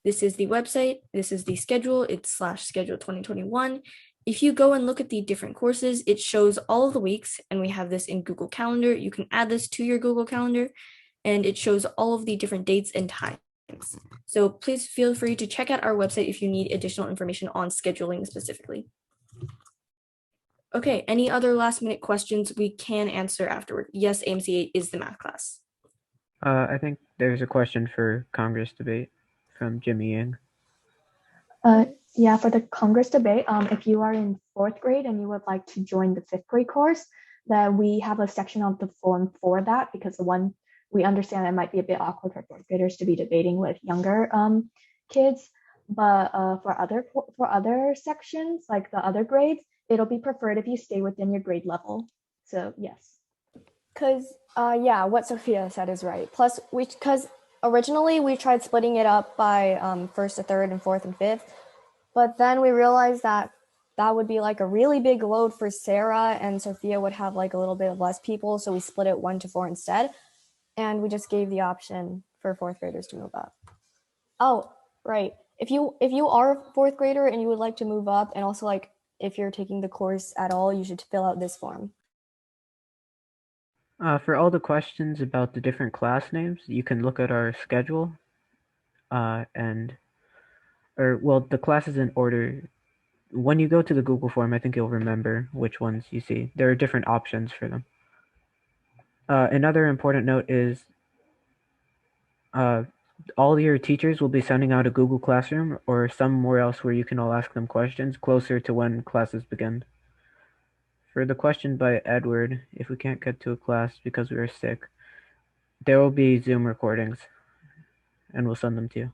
This is the website. This is the schedule. It's /schedule 2021. If you go and look at the different courses, it shows all of the weeks, and we have this in Google Calendar. You can add this to your Google Calendar, and it shows all of the different dates and times. So please feel free to check out our website if you need additional information on scheduling specifically. Okay, any other last minute questions we can answer afterward? Yes, AMC 8 is the math class. I think there's a question for Congress debate from Jimmy Ying. Yeah, for the Congress debate, if you are in 4th grade and you would like to join the 5th grade course, then we have a section of the form for that, because the one we understand it might be a bit awkward for 4th graders to be debating with younger kids. But for other sections, like the other grades, it'll be preferred if you stay within your grade level. So yes. Because yeah, what Sophia said is right. Plus, because originally we tried splitting it up by 1st to 3rd and 4th and 5th, but then we realized that that would be like a really big load for Sarah, and Sophia would have like a little bit of less people, so we split it 1 to 4 instead, and we just gave the option for 4th graders to move up. Oh, right. If you are a 4th grader and you would like to move up, and also like if you're taking the course at all, you should fill out this form. For all the questions about the different class names, you can look at our schedule, the classes in order. When you go to the Google form, I think you'll remember which ones you see. There are different options for them. Another important note is all your teachers will be sending out a Google Classroom or somewhere else where you can all ask them questions closer to when classes begin. For the question by Edward, if we can't get to a class because we are sick, there will be Zoom recordings, and we'll send them to you.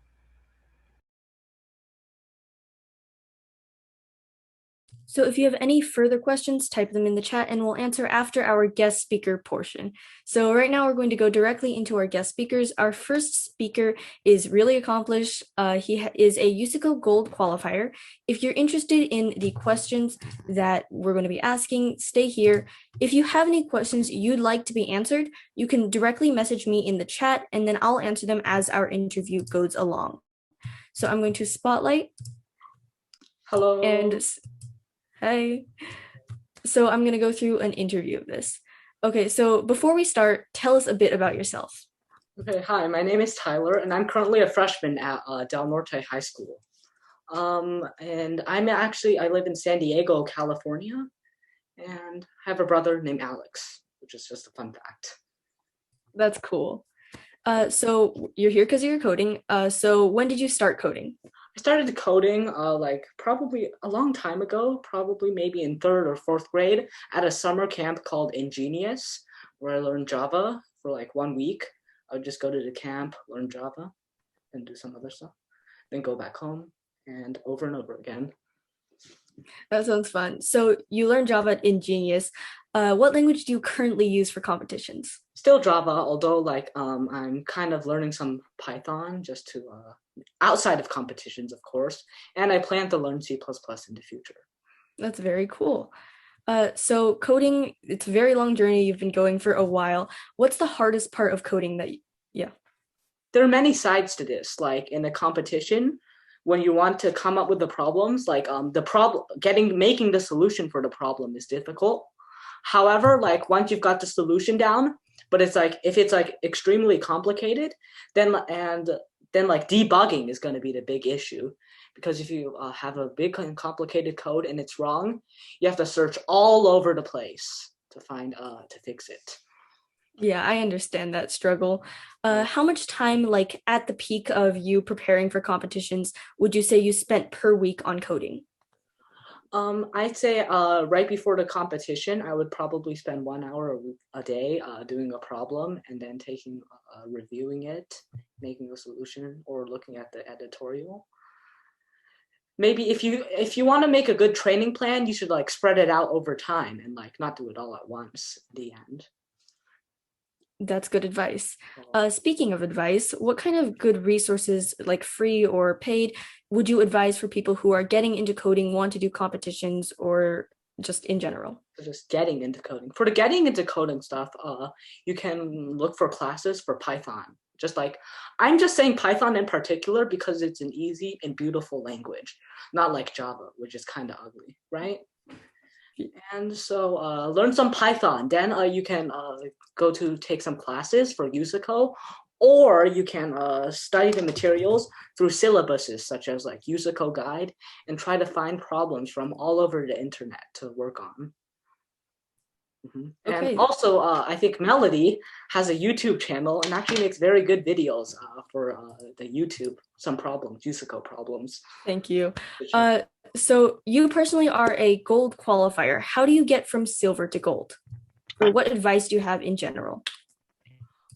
So if you have any further questions, type them in the chat and we'll answer after our guest speaker portion. So right now we're going to go directly into our guest speakers. Our first speaker is really accomplished. He is a USICO Gold qualifier. If you're interested in the questions that we're going to be asking, stay here. If you have any questions you'd like to be answered, you can directly message me in the chat and then I'll answer them as our interview goes along. So I'm going to spotlight. Hello. And hey. So I'm going to go through an interview of this. Okay, so before we start, tell us a bit about yourself. Okay, hi, my name is Tyler, and I'm currently a freshman at Del Norte High School. And I live in San Diego, California, and I have a brother named Alex, which is just a fun fact. That's cool. So you're here because you're coding. So when did you start coding? I started coding like probably a long time ago, probably maybe in 3rd or 4th grade at a summer camp called Ingenious, where I learned Java for like 1 week. I would just go to the camp, learn Java, and do some other stuff, then go back home and over again. That sounds fun. So you learned Java at Ingenious. What language do you currently use for competitions? Still Java, although like I'm kind of learning some Python just to outside of competitions, of course, and I plan to learn C++ in the future. That's very cool. So coding, it's a very long journey. You've been going for a while. What's the hardest part of coding yeah? There are many sides to this. Like in a competition, when you want to come up with the problems, like making the solution for the problem is difficult. However, like once you've got the solution down, but it's like if it's like extremely complicated, then like debugging is going to be the big issue, because if you have a big and complicated code and it's wrong, you have to search all over the place to find to fix it. Yeah, I understand that struggle. How much time, like at the peak of you preparing for competitions, would you say you spent per week on coding? I'd say right before the competition, I would probably spend 1 hour a day doing a problem and then reviewing it, making a solution, or looking at the editorial. Maybe if you want to make a good training plan, you should like spread it out over time and like not do it all at once at the end. That's good advice. Speaking of advice, what kind of good resources, like free or paid, would you advise for people who are getting into coding, want to do competitions, or just in general? Just getting into coding. For the getting into coding stuff, you can look for classes for Python. Just like, I'm just saying Python in particular because it's an easy and beautiful language, not like Java, which is kind of ugly, right? And so learn some Python. Then you can go to take some classes for Usico, or you can study the materials through syllabuses such as like Usico Guide and try to find problems from all over the internet to work on. Mm-hmm. Okay. And also, I think Melody has a YouTube channel and actually makes very good videos for the YouTube, some problems, Usico problems. Thank you. So you personally are a gold qualifier. How do you get from silver to gold? Or what advice do you have in general?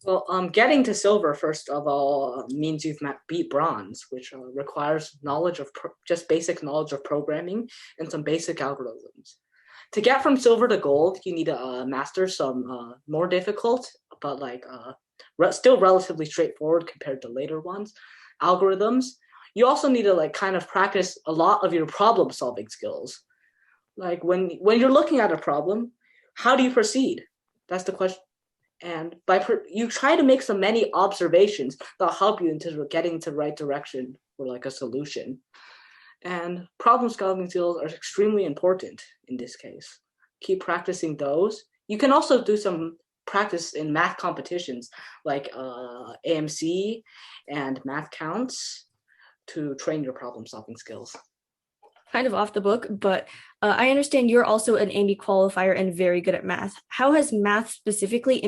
Well, getting to silver, first of all, means you've beat bronze, which requires knowledge of just basic knowledge of programming and some basic algorithms. To get from silver to gold, you need to master some more difficult, but like still relatively straightforward compared to later ones, algorithms. You also need to like kind of practice a lot of your problem solving skills. Like when you're looking at a problem, how do you proceed? That's the question. And you try to make so many observations that'll help you into getting to the right direction for like a solution. And problem solving skills are extremely important in this case. Keep practicing those. You can also do some practice in math competitions like AMC and math counts to train your problem solving skills. Kind of off the book, but I understand you're also an AMY qualifier and very good at math. How has math specifically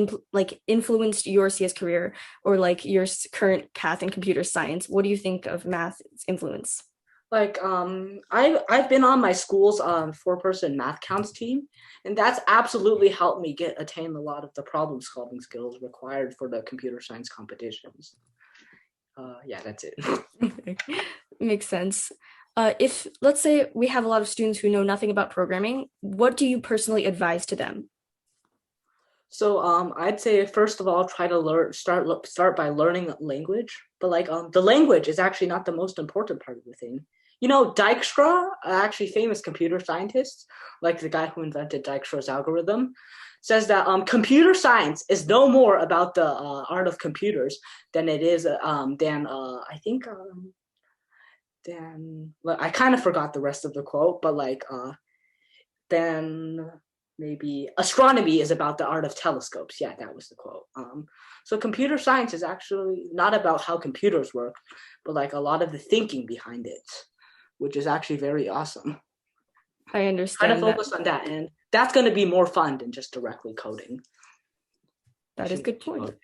influenced your CS career or like your current path in computer science? What do you think of math's influence? Like I've been on my school's 4-person math counts team, and that's absolutely helped me attain a lot of the problem solving skills required for the computer science competitions. Yeah, that's it. Makes sense. If let's say we have a lot of students who know nothing about programming, what do you personally advise to them? So I'd say first of all, try to start by learning language, but like the language is actually not the most important part of the thing. You know, Dijkstra, actually famous computer scientists, like the guy who invented Dijkstra's algorithm, says that computer science is no more about the art of computers than it is I kind of forgot the rest of the quote, but like then maybe astronomy is about the art of telescopes. Yeah, that was the quote. So computer science is actually not about how computers work, but like a lot of the thinking behind it, which is actually very awesome. I understand. Try to focus on that, and that's going to be more fun than just directly coding. That is a good point.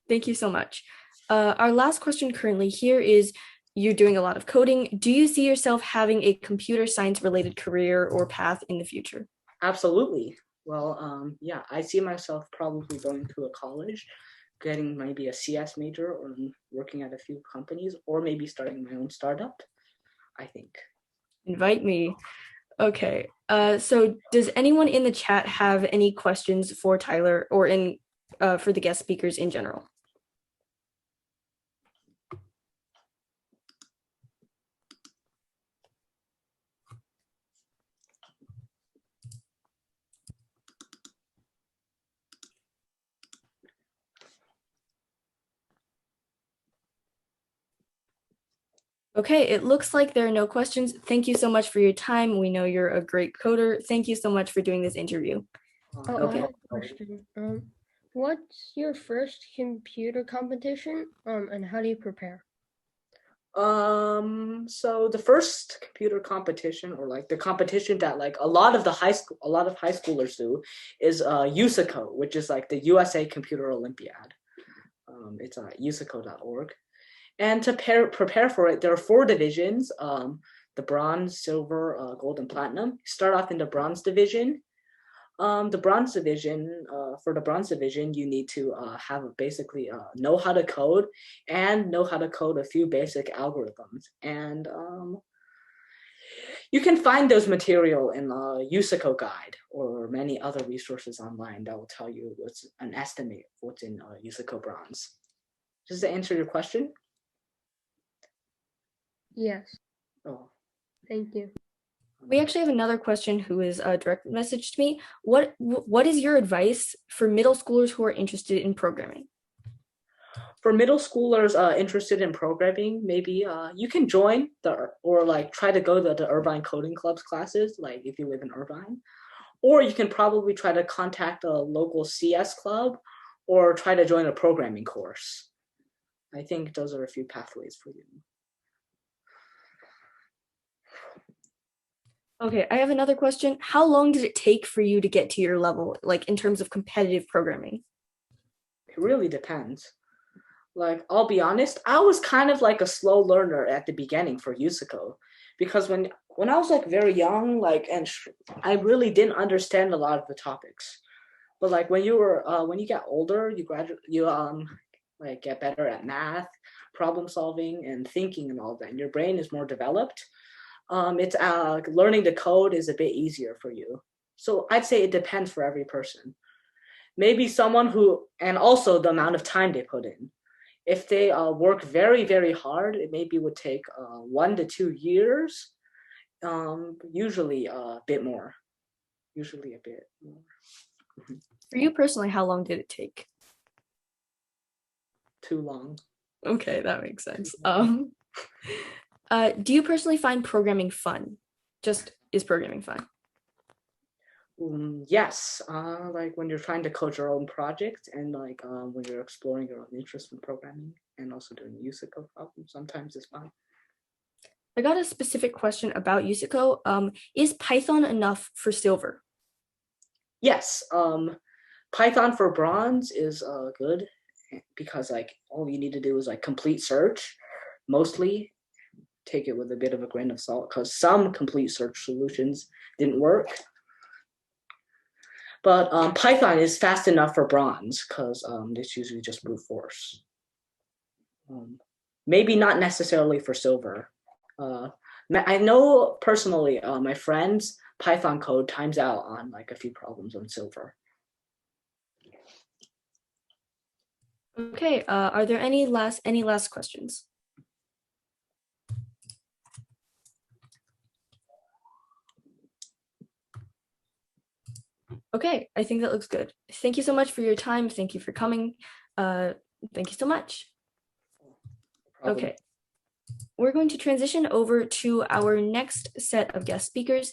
Thank you so much. Our last question currently here is, you're doing a lot of coding. Do you see yourself having a computer science related career or path in the future? Absolutely. Well, yeah, I see myself probably going to a college, getting maybe a CS major, or working at a few companies, or maybe starting my own startup, I think. Invite me. Okay. So does anyone in the chat have any questions for Tyler or for the guest speakers in general? Okay, it looks like there are no questions. Thank you so much for your time. We know you're a great coder. Thank you so much for doing this interview. I have a question. What's your first computer competition? And how do you prepare? So the first computer competition, or like the competition that like a lot of high schoolers do, is USICO, which is like the USA Computer Olympiad. It's usico.org. And to prepare for it, there are 4 divisions: the bronze, silver, gold, and platinum. Start off in the bronze division. For the bronze division, you need to have basically know how to code and know how to code a few basic algorithms. And you can find those material in the USICO guide or many other resources online that will tell you what's an estimate of what's in USICO bronze. Does that answer your question? Yes. Oh. Thank you. We actually have another question who is direct messaged me. What is your advice for middle schoolers who are interested in programming? For middle schoolers interested in programming, maybe you can join try to go to the Irvine Coding Club's classes, like if you live in Irvine. Or you can probably try to contact a local CS club or try to join a programming course. I think those are a few pathways for you. Okay, I have another question. How long did it take for you to get to your level, like in terms of competitive programming? It really depends. Like, I'll be honest, I was kind of like a slow learner at the beginning for USICO, because when I was like very young, I really didn't understand a lot of the topics. But like when you get older, you get better at math, problem solving, and thinking and all that. And your brain is more developed. It's learning to code is a bit easier for you. So I'd say it depends for every person. Maybe someone and also the amount of time they put in. If they work very, very hard, it maybe would take 1 to 2 years. Usually a bit more. For you personally, how long did it take? Too long. Okay, that makes sense. Do you personally find programming fun? Is programming fun? Yes, like when you're trying to code your own project, and when you're exploring your own interest in programming, and also doing USICO problems, sometimes it's fun. I got a specific question about USICO. Is Python enough for silver? Yes, Python for bronze is good, because all you need to do is complete search, mostly. Take it with a bit of a grain of salt, because some complete search solutions didn't work. But Python is fast enough for bronze, because it's usually just brute force. Maybe not necessarily for silver. I know personally, my friend's Python code times out on a few problems on silver. Okay, are there any last questions? Okay, I think that looks good. Thank you so much for your time. Thank you for coming. Thank you so much. Okay, we're going to transition over to our next set of guest speakers.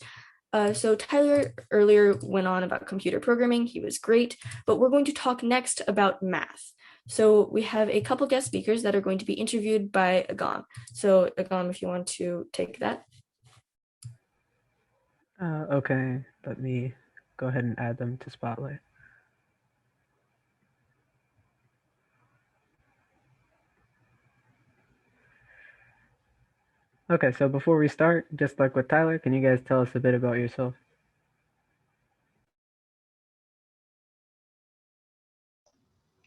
So Tyler earlier went on about computer programming. He was great, but we're going to talk next about math. So we have a couple guest speakers that are going to be interviewed by Agam. So Agam, if you want to take that. Okay, let me go ahead and add them to Spotlight. Okay, so before we start, just like with Tyler, can you guys tell us a bit about yourself?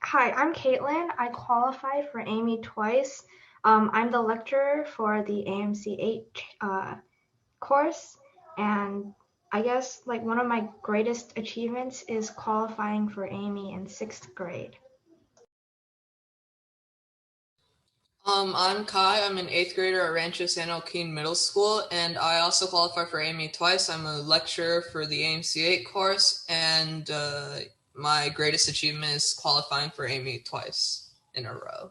Hi, I'm Caitlin. I qualified for Amy twice. I'm the lecturer for the AMC8 course, and I guess like one of my greatest achievements is qualifying for Amy in 6th grade. I'm Kai. I'm an 8th grader at Rancho San Joaquin Middle School, and I also qualified for Amy twice. I'm a lecturer for the AMC8 course, and my greatest achievement is qualifying for Amy twice in a row.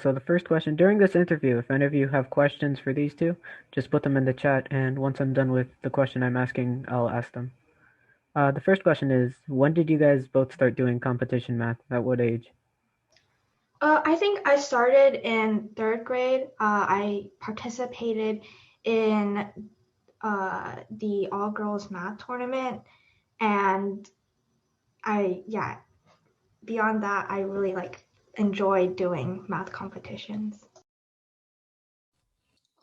So the first question, during this interview, if any of you have questions for these two, just put them in the chat, and once I'm done with the question I'm asking, I'll ask them. The first question is, when did you guys both start doing competition math? At what age? I think I started in 3rd grade. I participated in the all-girls math tournament, and beyond that, I really enjoyed doing math competitions.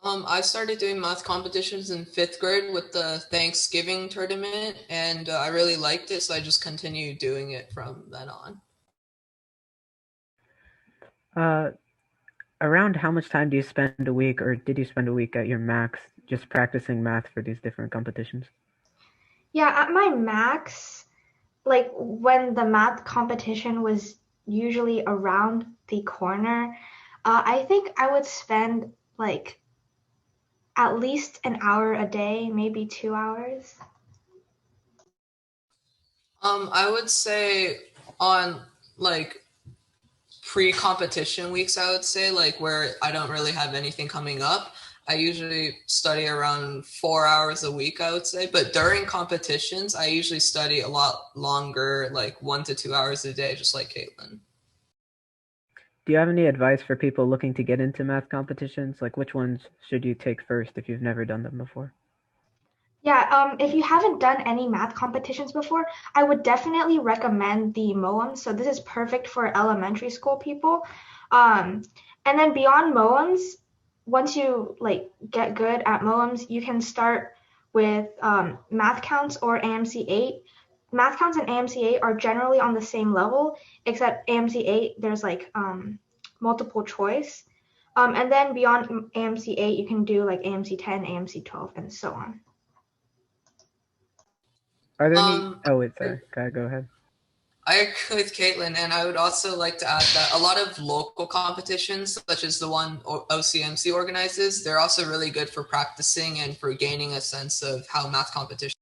I started doing math competitions in 5th grade with the Thanksgiving tournament, and I really liked it, so I just continued doing it from then on. Around how much time do you spend a week, or did you spend a week at your max just practicing math for these different competitions? Yeah, at my max, like when the math competition was usually around the corner, I think I would spend like at least an hour a day, maybe 2 hours. I would say on like pre-competition weeks, I would say, like where I don't really have anything coming up, I usually study around 4 hours a week, I would say. But during competitions, I usually study a lot longer, like 1 to 2 hours a day, just like Caitlin. Do you have any advice for people looking to get into math competitions? Like which ones should you take first if you've never done them before? Yeah, if you haven't done any math competitions before, I would definitely recommend the MOEMs. So this is perfect for elementary school people. And then beyond MOEMs, once you get good at MOEMs, you can start with math counts or AMC8. Math counts and AMC8 are generally on the same level, except AMC8 there's multiple choice. And then beyond AMC8, you can do like AMC10, AMC12, and so on. Are there any? Oh wait, sorry. Go ahead. I agree with Caitlin, and I would also like to add that a lot of local competitions, such as the one OCMC organizes, they're also really good for practicing and for gaining a sense of how math competition.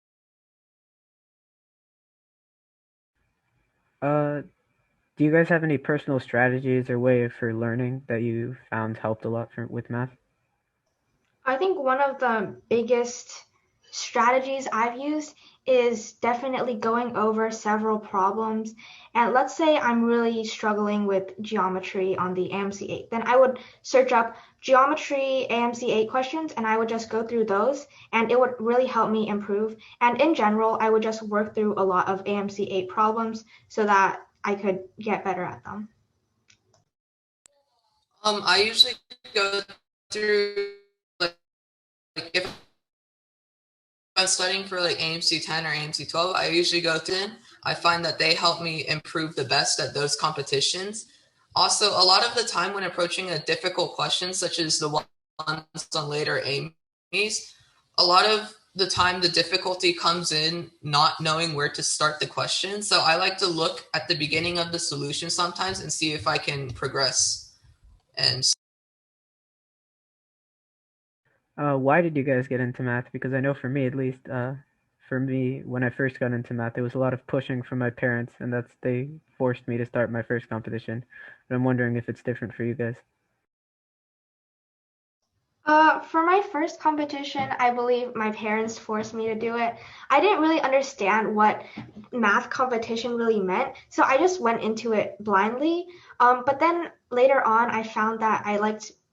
Do you guys have any personal strategies or way for learning that you found helped a lot with math? I think one of the biggest strategies I've used is definitely going over several problems. And let's say I'm really struggling with geometry on the AMC8. Then I would search up geometry AMC8 questions and I would just go through those and it would really help me improve. And in general, I would just work through a lot of AMC8 problems so that I could get better at them. I usually go through like if I'm studying for like AMC 10 or AMC 12, I usually go through them. I find that they help me improve the best at those competitions. Also, a lot of the time when approaching a difficult question, such as the ones on later AMCs, a lot of the time the difficulty comes in not knowing where to start the question. So I like to look at the beginning of the solution sometimes and see if I can progress. And Why did you guys get into math? Because I know for me, at least, for me, when I first got into math, there was a lot of pushing from my parents, and they forced me to start my first competition. But I'm wondering if it's different for you guys. For my first competition, I believe my parents forced me to do it. I didn't really understand what math competition really meant, so I just went into it blindly. But then later on, I found that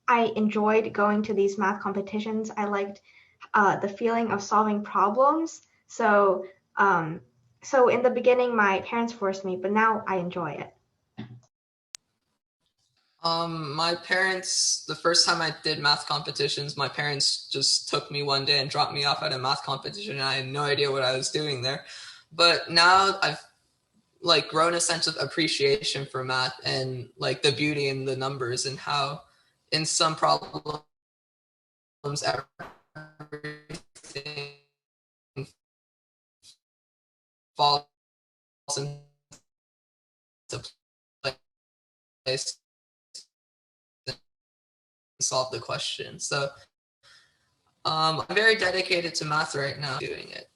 I enjoyed going to these math competitions. I liked the feeling of solving problems. So in the beginning, my parents forced me, but now I enjoy it. My parents, the first time I did math competitions, my parents just took me one day and dropped me off at a math competition, and I had no idea what I was doing there. But now I've like grown a sense of appreciation for math and like the beauty in the numbers and how in some problems everything falls into place and solve the question. So I'm very dedicated to math right now doing it.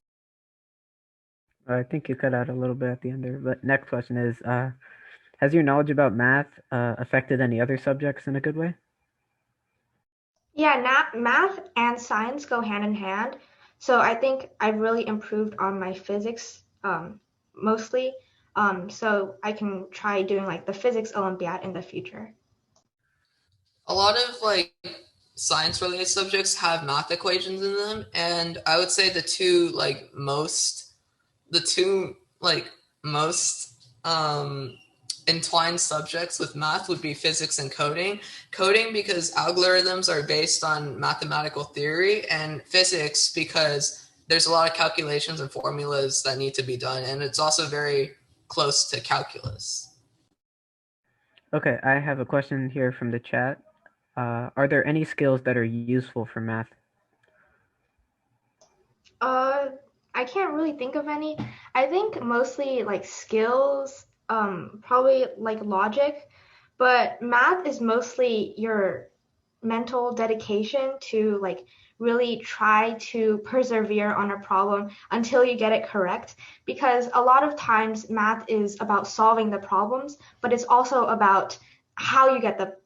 I think you cut out a little bit at the end there. But next question is, has your knowledge about math affected any other subjects in a good way? Yeah, math and science go hand in hand. So I think I've really improved on my physics mostly. So I can try doing like the physics Olympiad in the future. A lot of like science related subjects have math equations in them, and I would say the two most entwined subjects with math would be physics and coding. Coding because algorithms are based on mathematical theory, and physics because there's a lot of calculations and formulas that need to be done, and it's also very close to calculus. Okay, I have a question here from the chat. Are there any skills that are useful for math? I can't really think of any. I think mostly like skills, probably like logic, but math is mostly your mental dedication to like really try to persevere on a problem until you get it correct, because a lot of times math is about solving the problems, but it's also about how you get the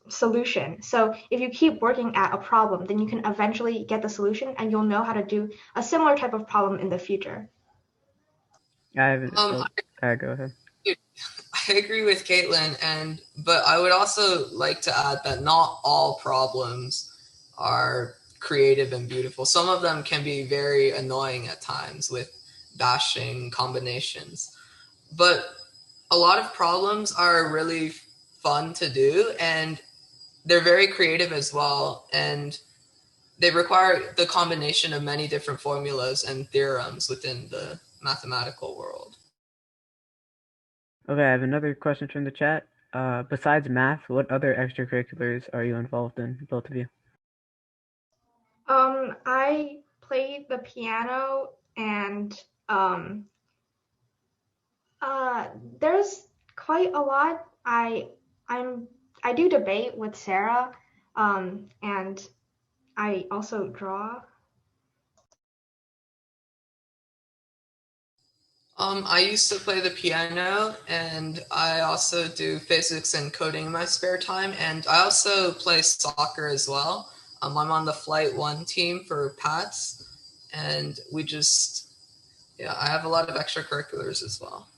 solution. So if you keep working at a problem, then you can eventually get the solution and you'll know how to do a similar type of problem in the future. I haven't. Go ahead. I agree with Caitlin, but I would also like to add that not all problems are creative and beautiful. Some of them can be very annoying at times with bashing combinations, but a lot of problems are really fun to do, and they're very creative as well, and they require the combination of many different formulas and theorems within the mathematical world. Okay, I have another question from the chat. Besides math, what other extracurriculars are you involved in, both of you? I play the piano, and there's quite a lot. I do debate with Sarah, and I also draw. I used to play the piano, and I also do physics and coding in my spare time, and I also play soccer as well. I'm on the Flight 1 team for Pats, and I have a lot of extracurriculars as well.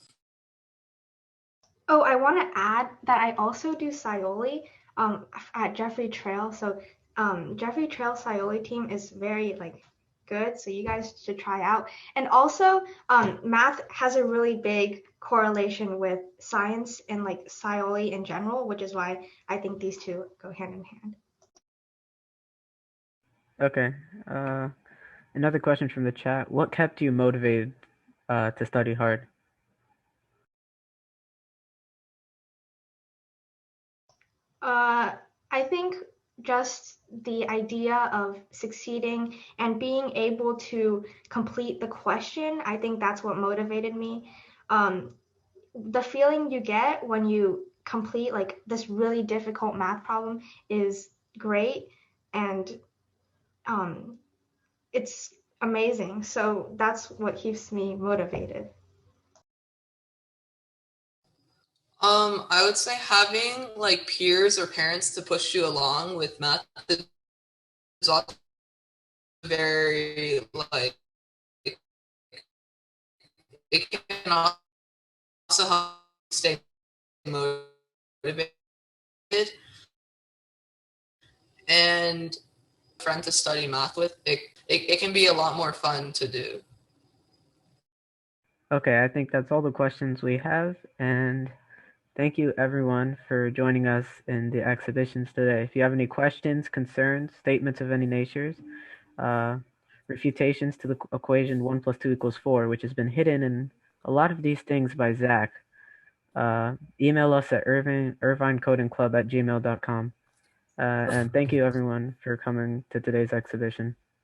Oh, I want to add that I also do Scioli at Jeffrey Trail. So Jeffrey Trail Scioli team is very like good, so you guys should try out. And also, math has a really big correlation with science and like Scioli in general, which is why I think these two go hand in hand. Okay. Another question from the chat. What kept you motivated to study hard? I think just the idea of succeeding and being able to complete the question, I think that's what motivated me. The feeling you get when you complete like this really difficult math problem is great, and it's amazing. So that's what keeps me motivated. I would say having like peers or parents to push you along with math is also very like it can also help stay motivated and a friend to study math with. It can be a lot more fun to do. Okay, I think that's all the questions we have, and thank you everyone for joining us in the exhibitions today. If you have any questions, concerns, statements of any natures, refutations to the equation 1 + 2 = 4, which has been hidden in a lot of these things by Zach, email us at irvinecodingclub@gmail.com. And thank you everyone for coming to today's exhibition.